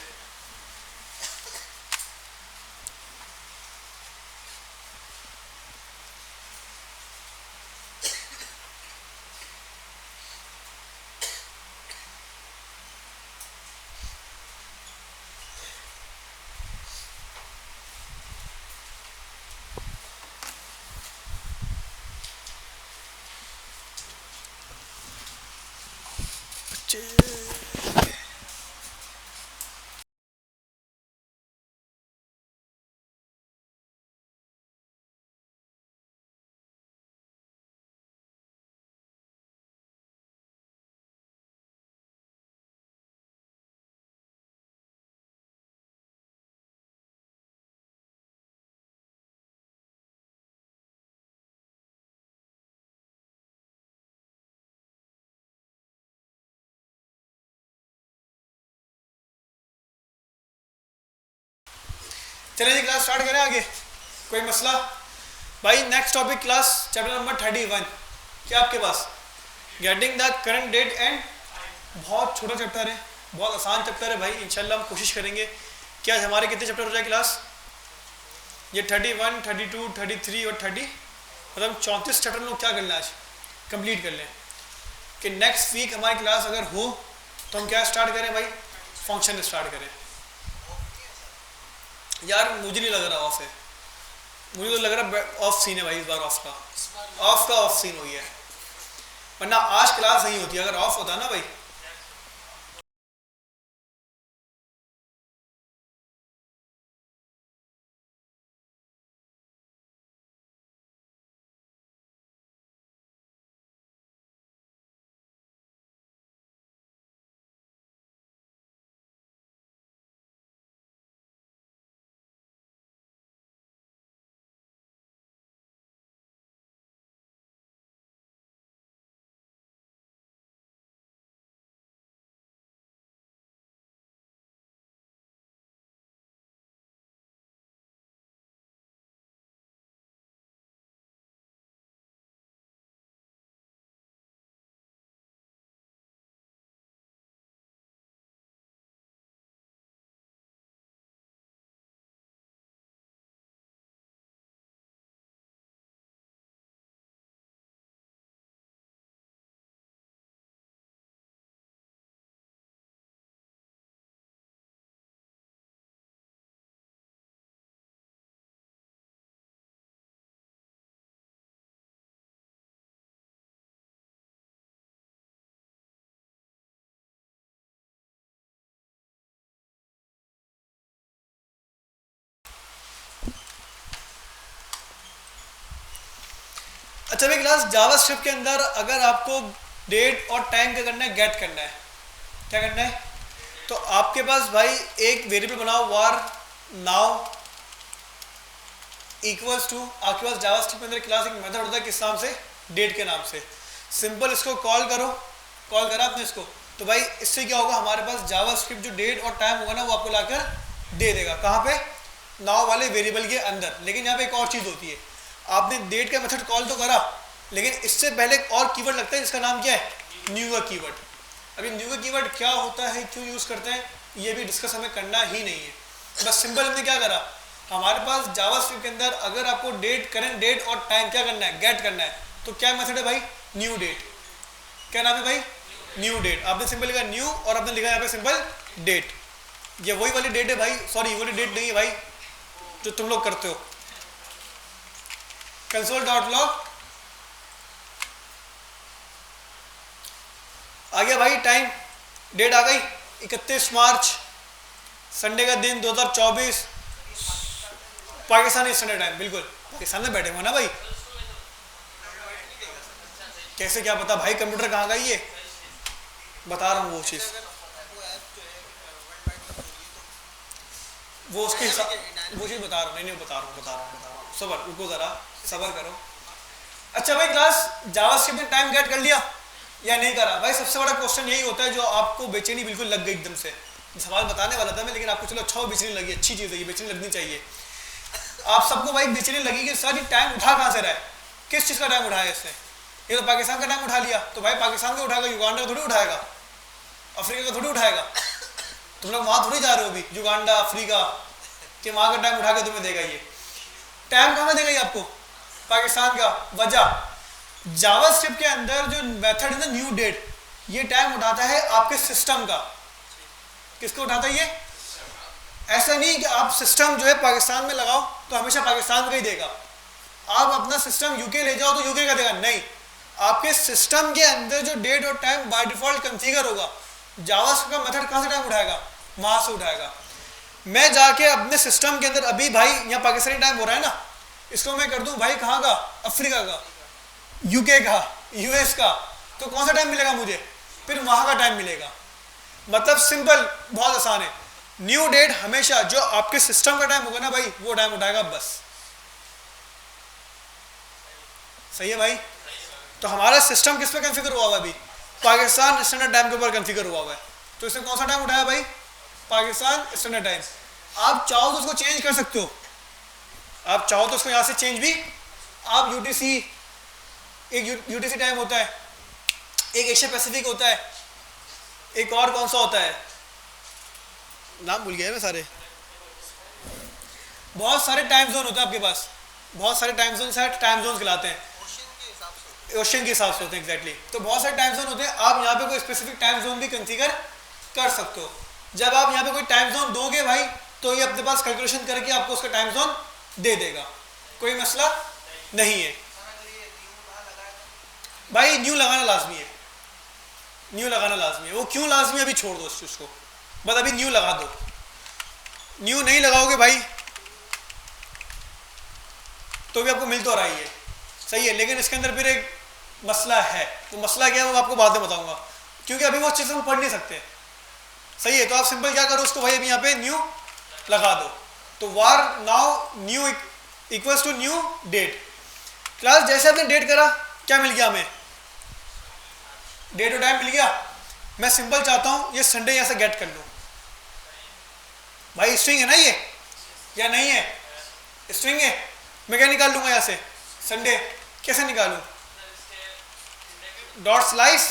चलिए जी क्लास स्टार्ट करें आगे, कोई मसला भाई? Next topic class chapter number 31 क्या आपके पास? Getting the current date and. बहुत छोटा चैप्टर है, बहुत आसान चैप्टर है भाई। इंशाल्लाह हम कोशिश करेंगे कि आज हमारे कितने चैप्टर हो जाए क्लास? ये 31, 32, 33 और 30, मतलब 34 चैप्टर लोग क्या कर लें आज, कंप्लीट कर लें कि नेक्स्ट वीक हमारी क्लास अगर हो तो हम क्या स्टार्ट करें भाई? फंक्शन स्टार्ट करें। यार मुझे नहीं लग रहा ऑफ है, मुझे तो लग रहा ऑफ सीन है भाई, इस बार ऑफ सीन हुई है, वरना आज क्लास नहीं होती अगर ऑफ होता ना भाई। अच्छा भाई क्लास जावास्क्रिप्ट के अंदर अगर आपको डेट और टाइम क्या करना है, गेट करना है, क्या करना है? तो आपके पास भाई एक वेरिएबल बनाओ वार नाउ इक्वल्स टू, आपके पास जावास्क्रिप्ट के अंदर क्लास एक मेथड होता है किस नाम से? डेट के नाम से। सिंपल इसको कॉल करो, कॉल करा आपने इसको, तो भाई इससे क्या होगा, हमारे पास जावास्क्रिप्ट जो डेट और टाइम होगा ना वो आपको लाकर दे देगा। कहाँ पे? नाउ वाले वेरिएबल के अंदर। लेकिन यहाँ पे एक और चीज़ होती है, आपने डेट का मेथड कॉल तो करा, लेकिन इससे पहले एक और कीवर्ड लगता है जिसका नाम क्या है? न्यू का कीवर्ड। अभी न्यू का कीवर्ड क्या होता है, क्यों यूज़ करते हैं, ये भी डिस्कस हमें करना ही नहीं है। बस सिंपल हमने क्या करा, हमारे पास जावास्क्रिप्ट के अंदर अगर आपको डेट, करंट डेट और टाइम क्या करना है? गेट करना है। तो क्या मेथड है भाई? New date. क्या नाम है भाई? New date. आपने सिंपल लिखा न्यू और आपने लिखा यहाँ पे सिंपल डेट। ये वही वाली डेट है भाई, सॉरी वही डेट नहीं है भाई जो तुम लोग करते हो। console.log आ गया भाई, टाइम डेट आ गई 31 मार्च संडे का दिन 2024 पाकिस्तानी स्टैंडर्ड टाइम। बिल्कुल पाकिस्तान में बैठे हो ना भाई, कैसे क्या पता भाई कंप्यूटर कहाँ गई ये, बता रहा हूँ वो चीज़, वो उसके वो चीज़ बता रहा हूँ, नहीं बता रहा हूँ सबर, रुको ज़रा सबर करो। अच्छा भाई क्लास जावास्क्रिप्ट ने टाइम गेट कर लिया या नहीं करा? भाई सबसे बड़ा क्वेश्चन यही होता है जो आपको बेचैनी बिल्कुल लग गई एकदम से। सवाल बताने वाला था मैं, लेकिन आपको चलो अच्छा बेचैनी लगी, अच्छी चीज़ है ये, बेचैनी लगनी चाहिए। आप सबको भाई बेचैनी लगी कि सर ये टाइम उठा कहाँ से रहा है, किस चीज़ का टाइम उठाया है इसने? ये तो पाकिस्तान का टाइम उठा लिया, तो भाई पाकिस्तान का उठाएगा, युगांडा का थोड़ी उठाएगा, अफ्रीका का थोड़ी उठाएगा। तुम लोग वहाँ थोड़ी जा रहे हो अभी, युगांडा अफ्रीका कि वहाँ का टाइम उठा के तुम्हें देगा। ये टाइम कहाँ देगा ये आपको? पाकिस्तान का। वजह जावास्क्रिप्ट के अंदर जो मेथड है ना न्यू डेट, ये टाइम उठाता है आपके सिस्टम का। किसको उठाता है ये? ऐसा नहीं कि आप सिस्टम जो है पाकिस्तान में लगाओ तो हमेशा पाकिस्तान का ही देगा, आप अपना सिस्टम यूके ले जाओ तो यूके का देगा, नहीं। आपके सिस्टम के अंदर जो डेट और टाइम बाय डिफॉल्ट कॉन्फ़िगर होगा, जावास्क्रिप्ट का मेथड कहाँ से टाइम उठाएगा? वहाँ से उठाएगा। मैं जाके अपने सिस्टम के अंदर अभी भाई यहाँ पाकिस्तानी टाइम हो रहा है ना, इसको मैं कर दूं भाई कहाँ का? अफ्रीका का, यूके का, यूएस का, तो कौन सा टाइम मिलेगा मुझे? फिर वहाँ का टाइम मिलेगा। मतलब सिंपल, बहुत आसान है। न्यू डेट हमेशा जो आपके सिस्टम का टाइम होगा ना भाई वो टाइम उठाएगा, बस। सही है भाई? तो हमारा सिस्टम किस पे कॉन्फ़िगर हुआ हुआ है अभी? पाकिस्तान स्टैंडर्ड टाइम के ऊपर कॉन्फ़िगर हुआ हुआ है। तो इसने कौन सा टाइम उठाया भाई? Pakistan standard time. आप चाहो तो उसको चेंज कर सकते हो, आप चाहो तो उसको यहाँ से चेंज भी, आप यूटीसी, एक यूटीसी टाइम होता है, एक एशिया पैसिफिक होता है, एक और कौन सा होता है, नाम भूल गया मैं सारे, बहुत सारे टाइम जोन होते हैं आपके पास, बहुत सारे टाइम जोन, सारे टाइम जोन कहलाते हैं, ओशन के हिसाब से होते हैं एग्जैक्टली। तो बहुत सारे टाइम जोन होते हैं, आप यहाँ पे कोई स्पेसिफिक टाइम जोन भी कंसीडर कर सकते हो। जब आप यहाँ पे कोई टाइम जोन दोगे भाई, तो ये अपने पास कैलकुलेशन करके आपको उसका टाइम जोन दे देगा, कोई मसला नहीं है भाई। न्यू लगाना लाजमी है, न्यू लगाना लाजमी है। वो क्यों लाजमी है अभी छोड़ दो उस चीज़ को, बस अभी न्यू लगा दो। न्यू नहीं लगाओगे भाई तो भी आपको मिल तो रहा ही है, सही है, लेकिन इसके अंदर फिर एक मसला है। वो मसला क्या है वो आपको बाद में बताऊंगा, क्योंकि अभी वो चीज़ हम पढ़ नहीं सकते, सही है। तो आप सिंपल क्या करो उसको भाई, अभी यहाँ पे न्यू लगा दो। तो var now new equals to new date. Class जैसे आपने डेट करा, क्या मिल गया हमें, डेट और टाइम मिल गया। मैं सिंपल चाहता हूँ ये संडे यहाँ से गेट कर लूँ भाई, स्ट्रिंग है ना ये या नहीं है, स्ट्रिंग है। मैं क्या निकाल लूँगा यहाँ से, संडे। कैसे निकालूँ, डॉट स्लाइस,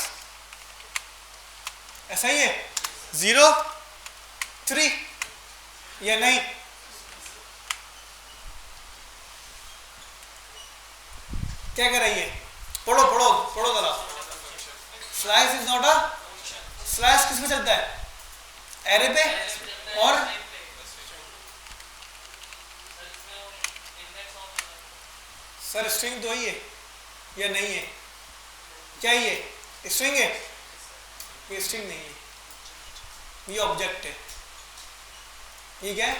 ऐसा ही है, 0 3 या नहीं, क्या कर रही है, पढ़ो पढ़ो पढ़ो जरा। Slice is not a, slice किस में चलता है, एरे पे और सर स्ट्रिंग तो ही है या नहीं है, क्या ही है, स्ट्रिंग है, ये स्ट्रिंग नहीं है, ये ऑब्जेक्ट है। ये क्या है,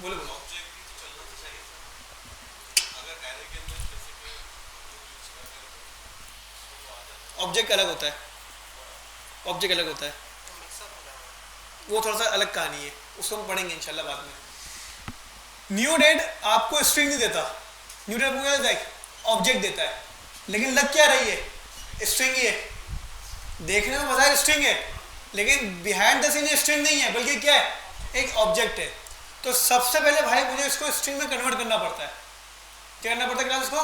बोलो बोलो। ऑब्जेक्ट अलग होता है, ऑब्जेक्ट अलग होता है, वो थोड़ा सा अलग कहानी है, उसको हम पढ़ेंगे इंशाल्लाह बाद में। न्यू डेट आपको स्ट्रिंग नहीं देता, न्यू डेट आपको क्या देता है, ऑब्जेक्ट देता है, लेकिन लग क्या रही है, स्ट्रिंग ही है। देखने में बजाय स्ट्रिंग है, लेकिन बिहाइंड द सीन स्ट्रिंग नहीं है, बल्कि क्या है, एक ऑब्जेक्ट है। तो सबसे पहले भाई मुझे इसको स्ट्रिंग में कन्वर्ट करना पड़ता है। क्या करना पड़ता है क्लास इसको,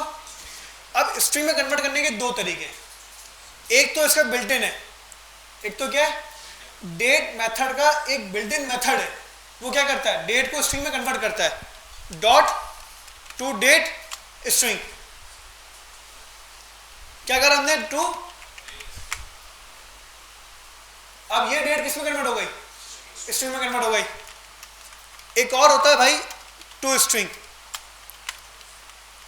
अब स्ट्रिंग में कन्वर्ट करने के दो तरीके, एक तो इसका बिल्ट इन है, एक तो क्या है, डेट मेथड का एक बिल्ट इन मेथड है। वो क्या करता है, डेट को स्ट्रिंग में कन्वर्ट करता है, डॉट टू डेट स्ट्रिंग। क्या करा हमने, टू, अब ये डेट किस में कन्वर्ट हो गई, स्ट्रिंग में कन्वर्ट हो गई। एक और होता है भाई टू स्ट्रिंग,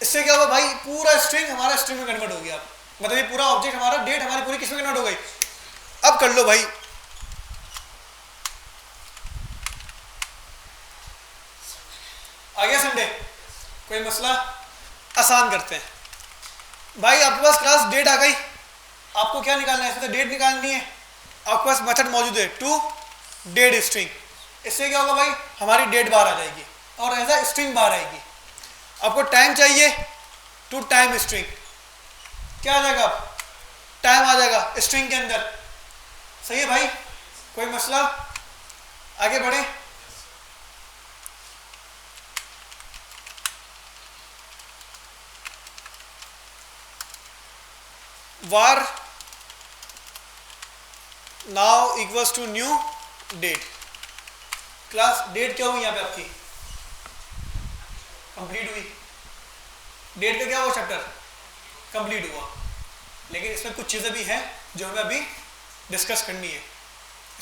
इससे क्या हुआ भाई, पूरा स्ट्रिंग हमारा स्ट्रिंग में कन्वर्ट हो गया। मतलब ये पूरा ऑब्जेक्ट हमारा, डेट हमारी पूरी किस में कन्वर्ट हो गई। अब कर लो भाई, आ गया संडे, कोई मसला, आसान करते हैं भाई। आपके पास क्लास डेट आ गई, आपको क्या निकालना है, तो डेट निकालनी है। आपके पास मेथड मौजूद है टू डेट स्ट्रिंग, इससे क्या होगा भाई, हमारी डेट बाहर आ जाएगी और ऐसा स्ट्रिंग बाहर आएगी। आपको टाइम चाहिए, टू टाइम स्ट्रिंग, क्या आ जाएगा, टाइम आ जाएगा स्ट्रिंग के अंदर, सही है भाई, कोई मसला, आगे बढ़े। var now equals to new date। Class date क्या हुई यहाँ पे आपकी, कंप्लीट हुई, डेट का क्या हुआ, चैप्टर कंप्लीट हुआ। लेकिन इसमें कुछ चीज़ें भी हैं जो हमें अभी डिस्कस करनी है।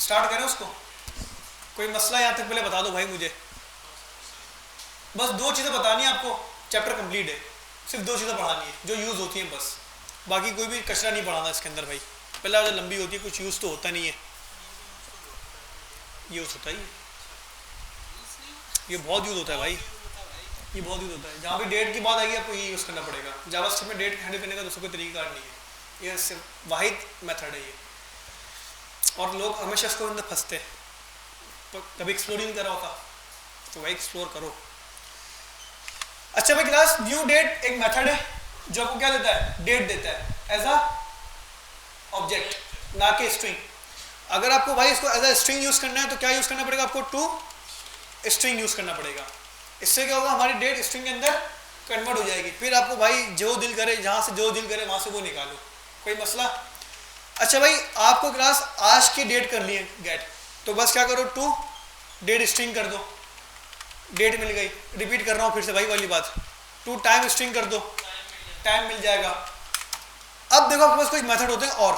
स्टार्ट करें उसको, कोई मसला यहाँ तक पहले बता दो भाई मुझे। बस दो चीज़ें बतानी है आपको, चैप्टर कंप्लीट है, सिर्फ दो चीज़ें पढ़ानी है जो यूज़ होती हैं बस, बाकी कोई भी कचरा नहीं पढ़ाना इसके अंदर भाई। पहला जो लंबी होती है कुछ यूज़ तो होता नहीं है, यूज़ होता ही है, ये बहुत यूज़ होता है भाई, ये बहुत यूज़ होता है। जहाँ भी डेट की बात आएगी आपको ये यूज़ करना पड़ेगा। जावास्क्रिप्ट में डेट हैंडल करने का दूसरा कोई तरीका नहीं है, ये सिर्फ वाहिद मेथड है ये, और लोग हमेशा इसको अंदर फंसते हैं, तो कभी एक्सप्लोर ही नहीं करा होता, तो भाई एक्सप्लोर करो। अच्छा भाई क्लास, न्यू डेट एक मेथड है जो आपको क्या देता है, डेट देता है एज अ ऑब्जेक्ट, ना कि स्ट्रिंग। अगर आपको भाई इसको एज अ स्ट्रिंग यूज करना है तो क्या यूज करना पड़ेगा आपको, टू स्ट्रिंग यूज़ करना पड़ेगा। इससे क्या होगा, हमारी डेट स्ट्रिंग के अंदर कन्वर्ट हो जाएगी। फिर आपको भाई जो दिल करे, जहाँ से जो दिल करे वहाँ से वो निकालो, कोई मसला। अच्छा भाई, आपको क्लास आज की डेट कर लिए गेट, तो बस क्या करो, टू डेट स्ट्रिंग कर दो, डेट मिल गई। रिपीट कर रहा हूँ फिर से भाई वाली बात, टू टाइम स्ट्रिंग कर दो, टाइम मिल जाएगा। अब देखो आपके पास कुछ मेथड होते हैं, और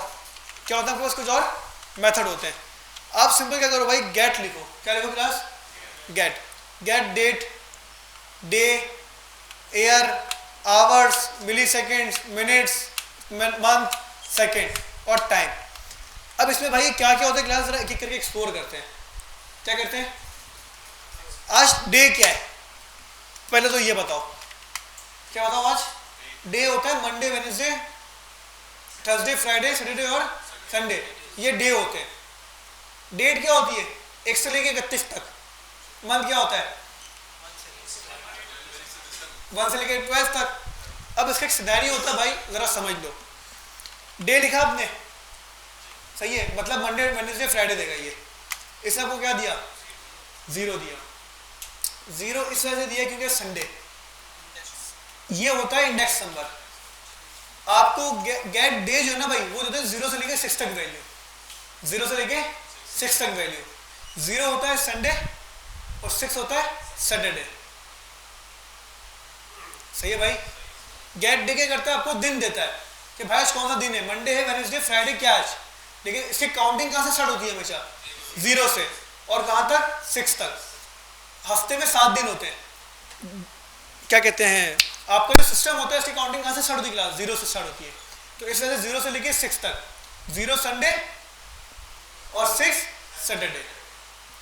क्या होता है आपके पास कुछ और मेथड होते हैं। आप सिंपल क्या करो भाई, गेट लिखो। क्या लिखो class, get. Get date, day, year, hours, milliseconds, minutes, month, second और टाइम। अब इसमें भाई क्या क्या होता है क्लास, जरा एक एक करके एक्सप्लोर करते हैं। क्या करते हैं, आज डे क्या है, पहले तो ये बताओ, क्या बताओ आज डे होता है Monday, Wednesday, Thursday, Friday, Saturday और संडे, ये डे होते हैं। डेट क्या होती है, 1 से लेके 31 तक। मंथ क्या होता है, 1 से लेके 12 तक। अब इसका एक सिनेरियो होता है भाई, जरा समझ लो। डे लिखा आपने, सही है, मतलब मंडे, वेडनेसडे, फ्राइडे देगा ये। इसने आपको क्या दिया, 0 दिया। 0 इस वजह से दिया क्योंकि संडे, ये होता है इंडेक्स नंबर। आपको गेट डे जो है ना भाई, वो देते हैं 0 से लेके 6 तक वैल्यू, 0 से लेके 6 तक वैल्यू। 0 होता है संडे और 6 होता है सैटरडे, सही है भाई। गेट डे क्या करता है, आपको दिन देता है कि भाई आज कौन सा दिन है, मंडे है, वेडनेसडे, फ्राइडे, क्या आज। लेकिन इसकी काउंटिंग कहाँ से स्टार्ट होती है, हमेशा 0 से, और कहाँ तक, 6 तक। हफ्ते में 7 दिन होते हैं। क्या कहते हैं, आपका जो सिस्टम होता है इसकी काउंटिंग कहाँ से स्टार्ट होती है क्लास, 0 से स्टार्ट होती है। तो इस वजह से 0 से लेके 6 तक, 0 संडे और 6 सैटरडे,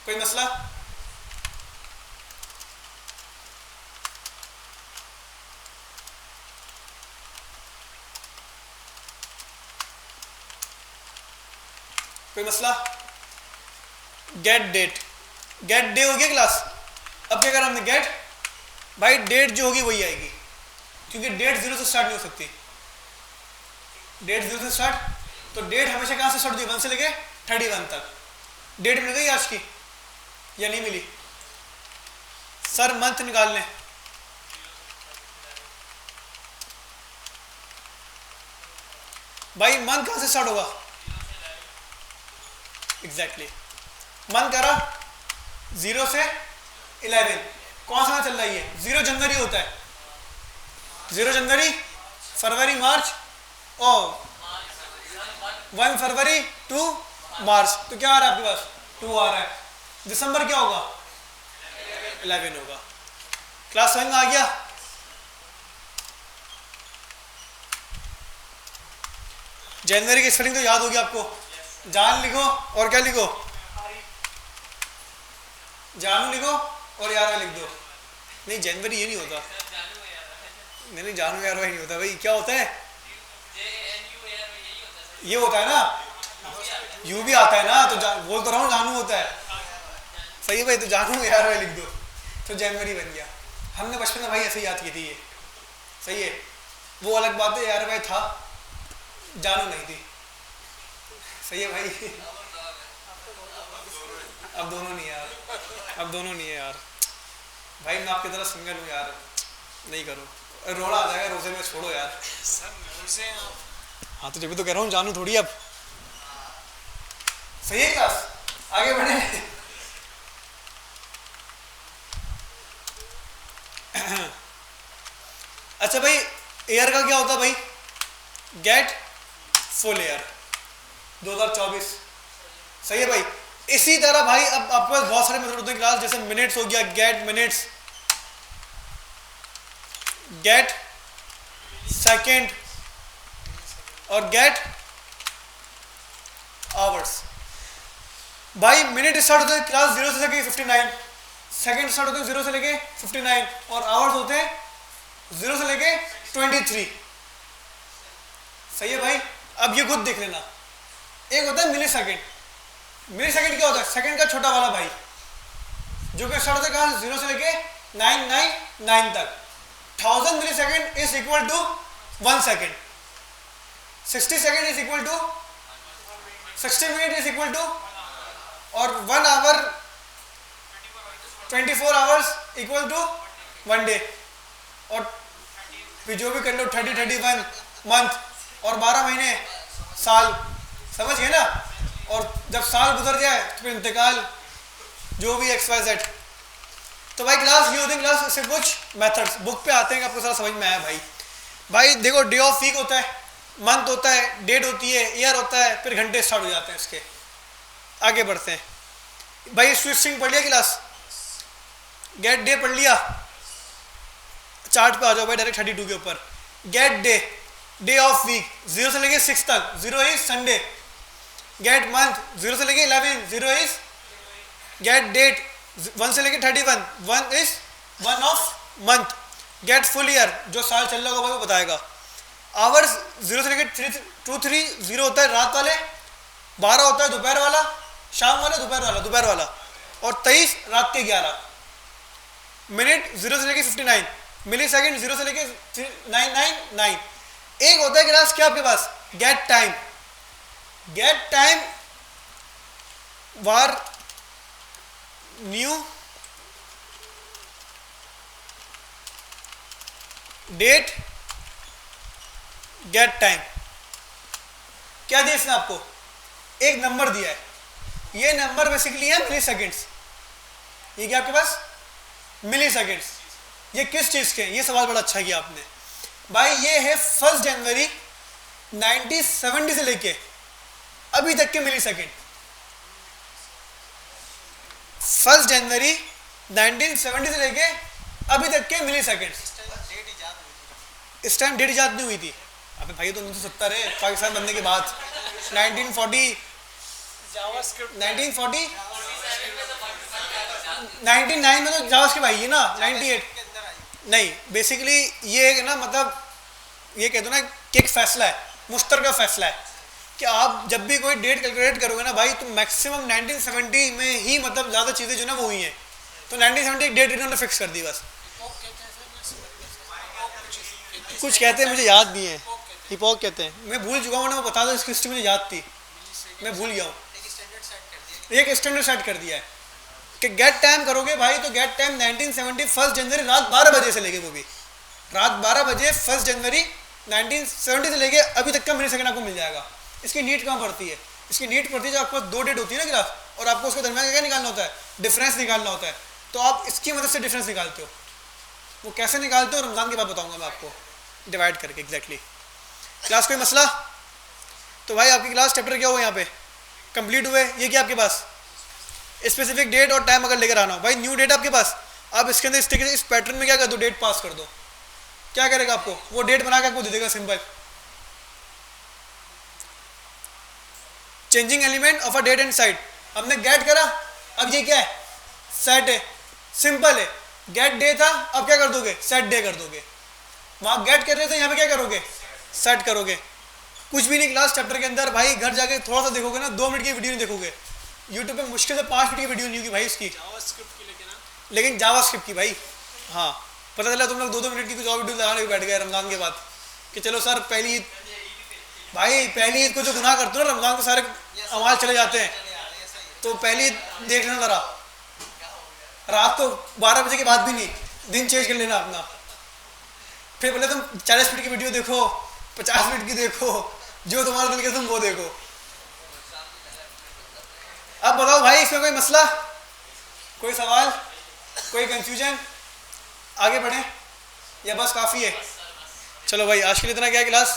कोई मसला। कोई मसला। गेट डेट, गेट डे हो गया क्लास। अब क्या करा हमने, गेट भाई डेट जो होगी वही आएगी, क्योंकि डेट 0 से स्टार्ट नहीं हो सकती। डेट 0 से स्टार्ट, तो डेट हमेशा कहाँ से स्टार्ट होती है, 1 से लेके 31 तक। डेट मिल गई आज की या नहीं मिली, सर मंथ निकाल लें। भाई मंथ कहाँ से स्टार्ट होगा, एग्जैक्टली मंथ करा 0 से 11, कौन सा चल रहा है ये, 0 जनवरी होता है। 0 जनवरी, फरवरी, मार्च और 1 फरवरी टू मार्च, तो क्या आ रहा है आपके पास, 2 आ रहा है। दिसंबर क्या होगा, 11 होगा। क्लास समझ में आ गया। जनवरी की स्पेलिंग तो याद होगी आपको, जान लिखो और क्या लिखो, जानू लिखो और यार लिख दो। नहीं जनवरी ये नहीं होता, नहीं जानू यार नहीं होता भाई, क्या होता है, ये होता है ना, यू भी आता है ना, तो बोल तो रहा हूँ जानू होता है, सही है भाई। तो जानू यार लिख दो, तो जनवरी बन गया। हमने बचपन में भाई ऐसे याद की थी ये, सही है। वो अलग बात है यार भाई था, जानू नहीं थी, सही है भाई। अब दोनों नहीं यार, अब दोनों नहीं है यार भाई, मैं आपकी तरह सिंगल हूँ यार, नहीं करो, रोना आ जाएगा रोजे में, छोड़ो यार। हाँ तो जब भी तो कह रहा हूँ, जानू थोड़ी अब, सही है क्लास, आगे बढ़े। अच्छा भाई, ईयर का क्या होता है भाई, गेट फुल ईयर 2024, सही है भाई। इसी तरह भाई अब आपके पास बहुत सारे मेथड होते हैं क्लास, जैसे मिनट्स हो गया, गेट मिनट्स, गेट सेकेंड और गेट आवर्स। भाई मिनट स्टार्ट होते हैं क्लास 0 से लेके 59, सेकेंड स्टार्ट होते हैं 0 से लेके 59 और आवर्स होते हैं 0 से लेके 23, सही है भाई। अब ये खुद देख लेना, एक होता है मिली सेकेंड। मिली सेकेंड क्या होता है, सेकेंड का छोटा वाला भाई, जो कि स्टार्ट होता है कहाँ, 0 से लेके 999 तक। 1000 millisecond is equal to 1 second, 60 second is equal to 60 minute is equal to, और 1 hour 24 hours equal to 1 day, और फिर जो भी कर लो 30 31 मंथ, और 12 महीने साल, समझ गए ना। और जब साल गुजर जाए तो फिर इंतकाल, जो भी XYZ। तो भाई क्लास ये होती है क्लास से कुछ मेथड्स बुक पे आते हैं कि आपको सारा समझ में आया। भाई देखो, डे ऑफ वीक होता है, मंथ होता है, डेट होती है, ईयर होता है, फिर घंटे स्टार्ट हो जाते हैं इसके। आगे बढ़ते हैं भाई, स्विचिंग पढ़ लिया क्लास, गेट डे पढ़ लिया, चार्ट पे आ जाओ भाई डायरेक्ट 32 के ऊपर। Get day, day of week 0 से लेके 6 तक, 0 इज संडे। गेट मंथ 0 से लेके 11, 0 इज। गेट डेट 1 से लेके 31, 1 is 1 of month. Get full year, जो साल चल रहा होगा वो बताएगा। आवर्स 0 से लेके 2 3 0 होता है रात वाले, 12 होता है दोपहर वाला, शाम वाला दोपहर वाला, और 23 रात के 11। मिनट 0 से लेके 59, मिली सेकेंड 0 से लेके 999। एक होता है क्लास क्या आपके पास, गेट टाइम। गेट टाइम वार न्यू डेट गेट टाइम। क्या दिया इसने आपको, एक नंबर दिया है, ये नंबर बेसिकली है मिली सेकेंड्स। ये क्या आपके पास, मिली सेकेंड्स। ये किस चीज के, ये सवाल बड़ा अच्छा किया आपने भाई। ये है 1 जनवरी 1970 से लेके अभी तक के मिली सेकेंड। 1 जनवरी 1970 से लेके अभी तक के मिली सेकेंड। इस टाइम डेट इजाद नहीं हुई थी अबे भाई, तो 1970 है, पाकिस्तान बनने के बाद 1940 99 में तो जावास्क्रिप्ट आई है ना, 98 नहीं। बेसिकली ये है ना, मतलब ये कह दो ना कि एक फैसला है, मुश्तरका फैसला है कि आप जब भी कोई डेट कैलकुलेट करोगे ना भाई, तो मैक्सिमम 1970 में ही मतलब ज़्यादा चीज़ें जो ना वो हुई हैं। तो 1970 डेट इन्होंने फिक्स कर दी बस। कुछ कहते हैं मुझे याद नहीं है, हिपॉक कहते हैं, मैं भूल चुका हूँ ना, मैं बता दो, इसकी हिस्ट्री मुझे याद थी, मैं भूल गया हूँ। एक स्टैंडर्ड सेट कर दिया है कि गेट टाइम करोगे भाई, तो गेट टाइम 1970 1 जनवरी रात 12 बजे से लेके, वो भी रात 12 बजे 1 जनवरी 1970 से लेके अभी तक का मिली सेकंड आपको मिल जाएगा। इसकी नीट कहाँ पड़ती है, इसकी नीट पड़ती है जब आपको 2 डेट होती है ना क्लास, और आपको उसके दरमियान क्या निकालना होता है, डिफरेंस निकालना होता है। तो आप इसकी मदद से डिफरेंस निकालते हो। वो कैसे निकालते हो रमज़ान के बाद बताऊँगा मैं आपको, डिवाइड करके एग्जैक्टली। क्लास कोई मसला? तो भाई आपकी क्लास चैप्टर क्या हुआ यहाँ पे कंप्लीट हुए। ये क्या आपके पास स्पेसिफिक डेट और टाइम अगर लेकर आना हो भाई, न्यू डेट आपके पास, आप इसके अंदर इस तरीके से इस पैटर्न में क्या कर दो, डेट पास कर दो। क्या करेगा आपको, वो डेट बना के आपको दे देगा simple. Changing element of a date and side, हमने गेट करा, अब ये क्या है, सेट है, सिंपल है। गेट डे था, अब क्या कर दोगे, सेट डे कर दोगे। वहां गेट कर रहे थे, यहाँ पे क्या करोगे, सेट करोगे। कुछ भी नहीं क्लास चैप्टर के अंदर भाई, घर जाके थोड़ा सा देखोगे ना, 2 मिनट की वीडियो नहीं देखोगे, यूट्यूब पे मुश्किल से 5 मिनट की वीडियो नहीं होगी भाई इसकी, जावास्क्रिप्ट की लेकिन जावास्क्रिप्ट की भाई। हाँ पता चला तुम लोग 2-2 मिनट की कुछ और वीडियो लगाने बैठ गए रमजान के बाद कि चलो सर पहली ईद, भाई पहली ईद को जो गुनाह करते हो ना, रमजान के सारे अमाल चले जाते हैं, तो पहली ईद देख लेना ज़रा, रात को 12 बजे के बाद भी नहीं, दिन चेंज कर लेना अपना। फिर पहले तुम 40 मिनट की वीडियो देखो, 50 मिनट की देखो, जो तुम्हारा दिल के तुम वो देखो। अब बताओ भाई, इसमें कोई मसला, कोई सवाल, कोई कंफ्यूजन? आगे बढ़ें या बस काफ़ी है? चलो भाई आज के लिए इतना क्या क्लास।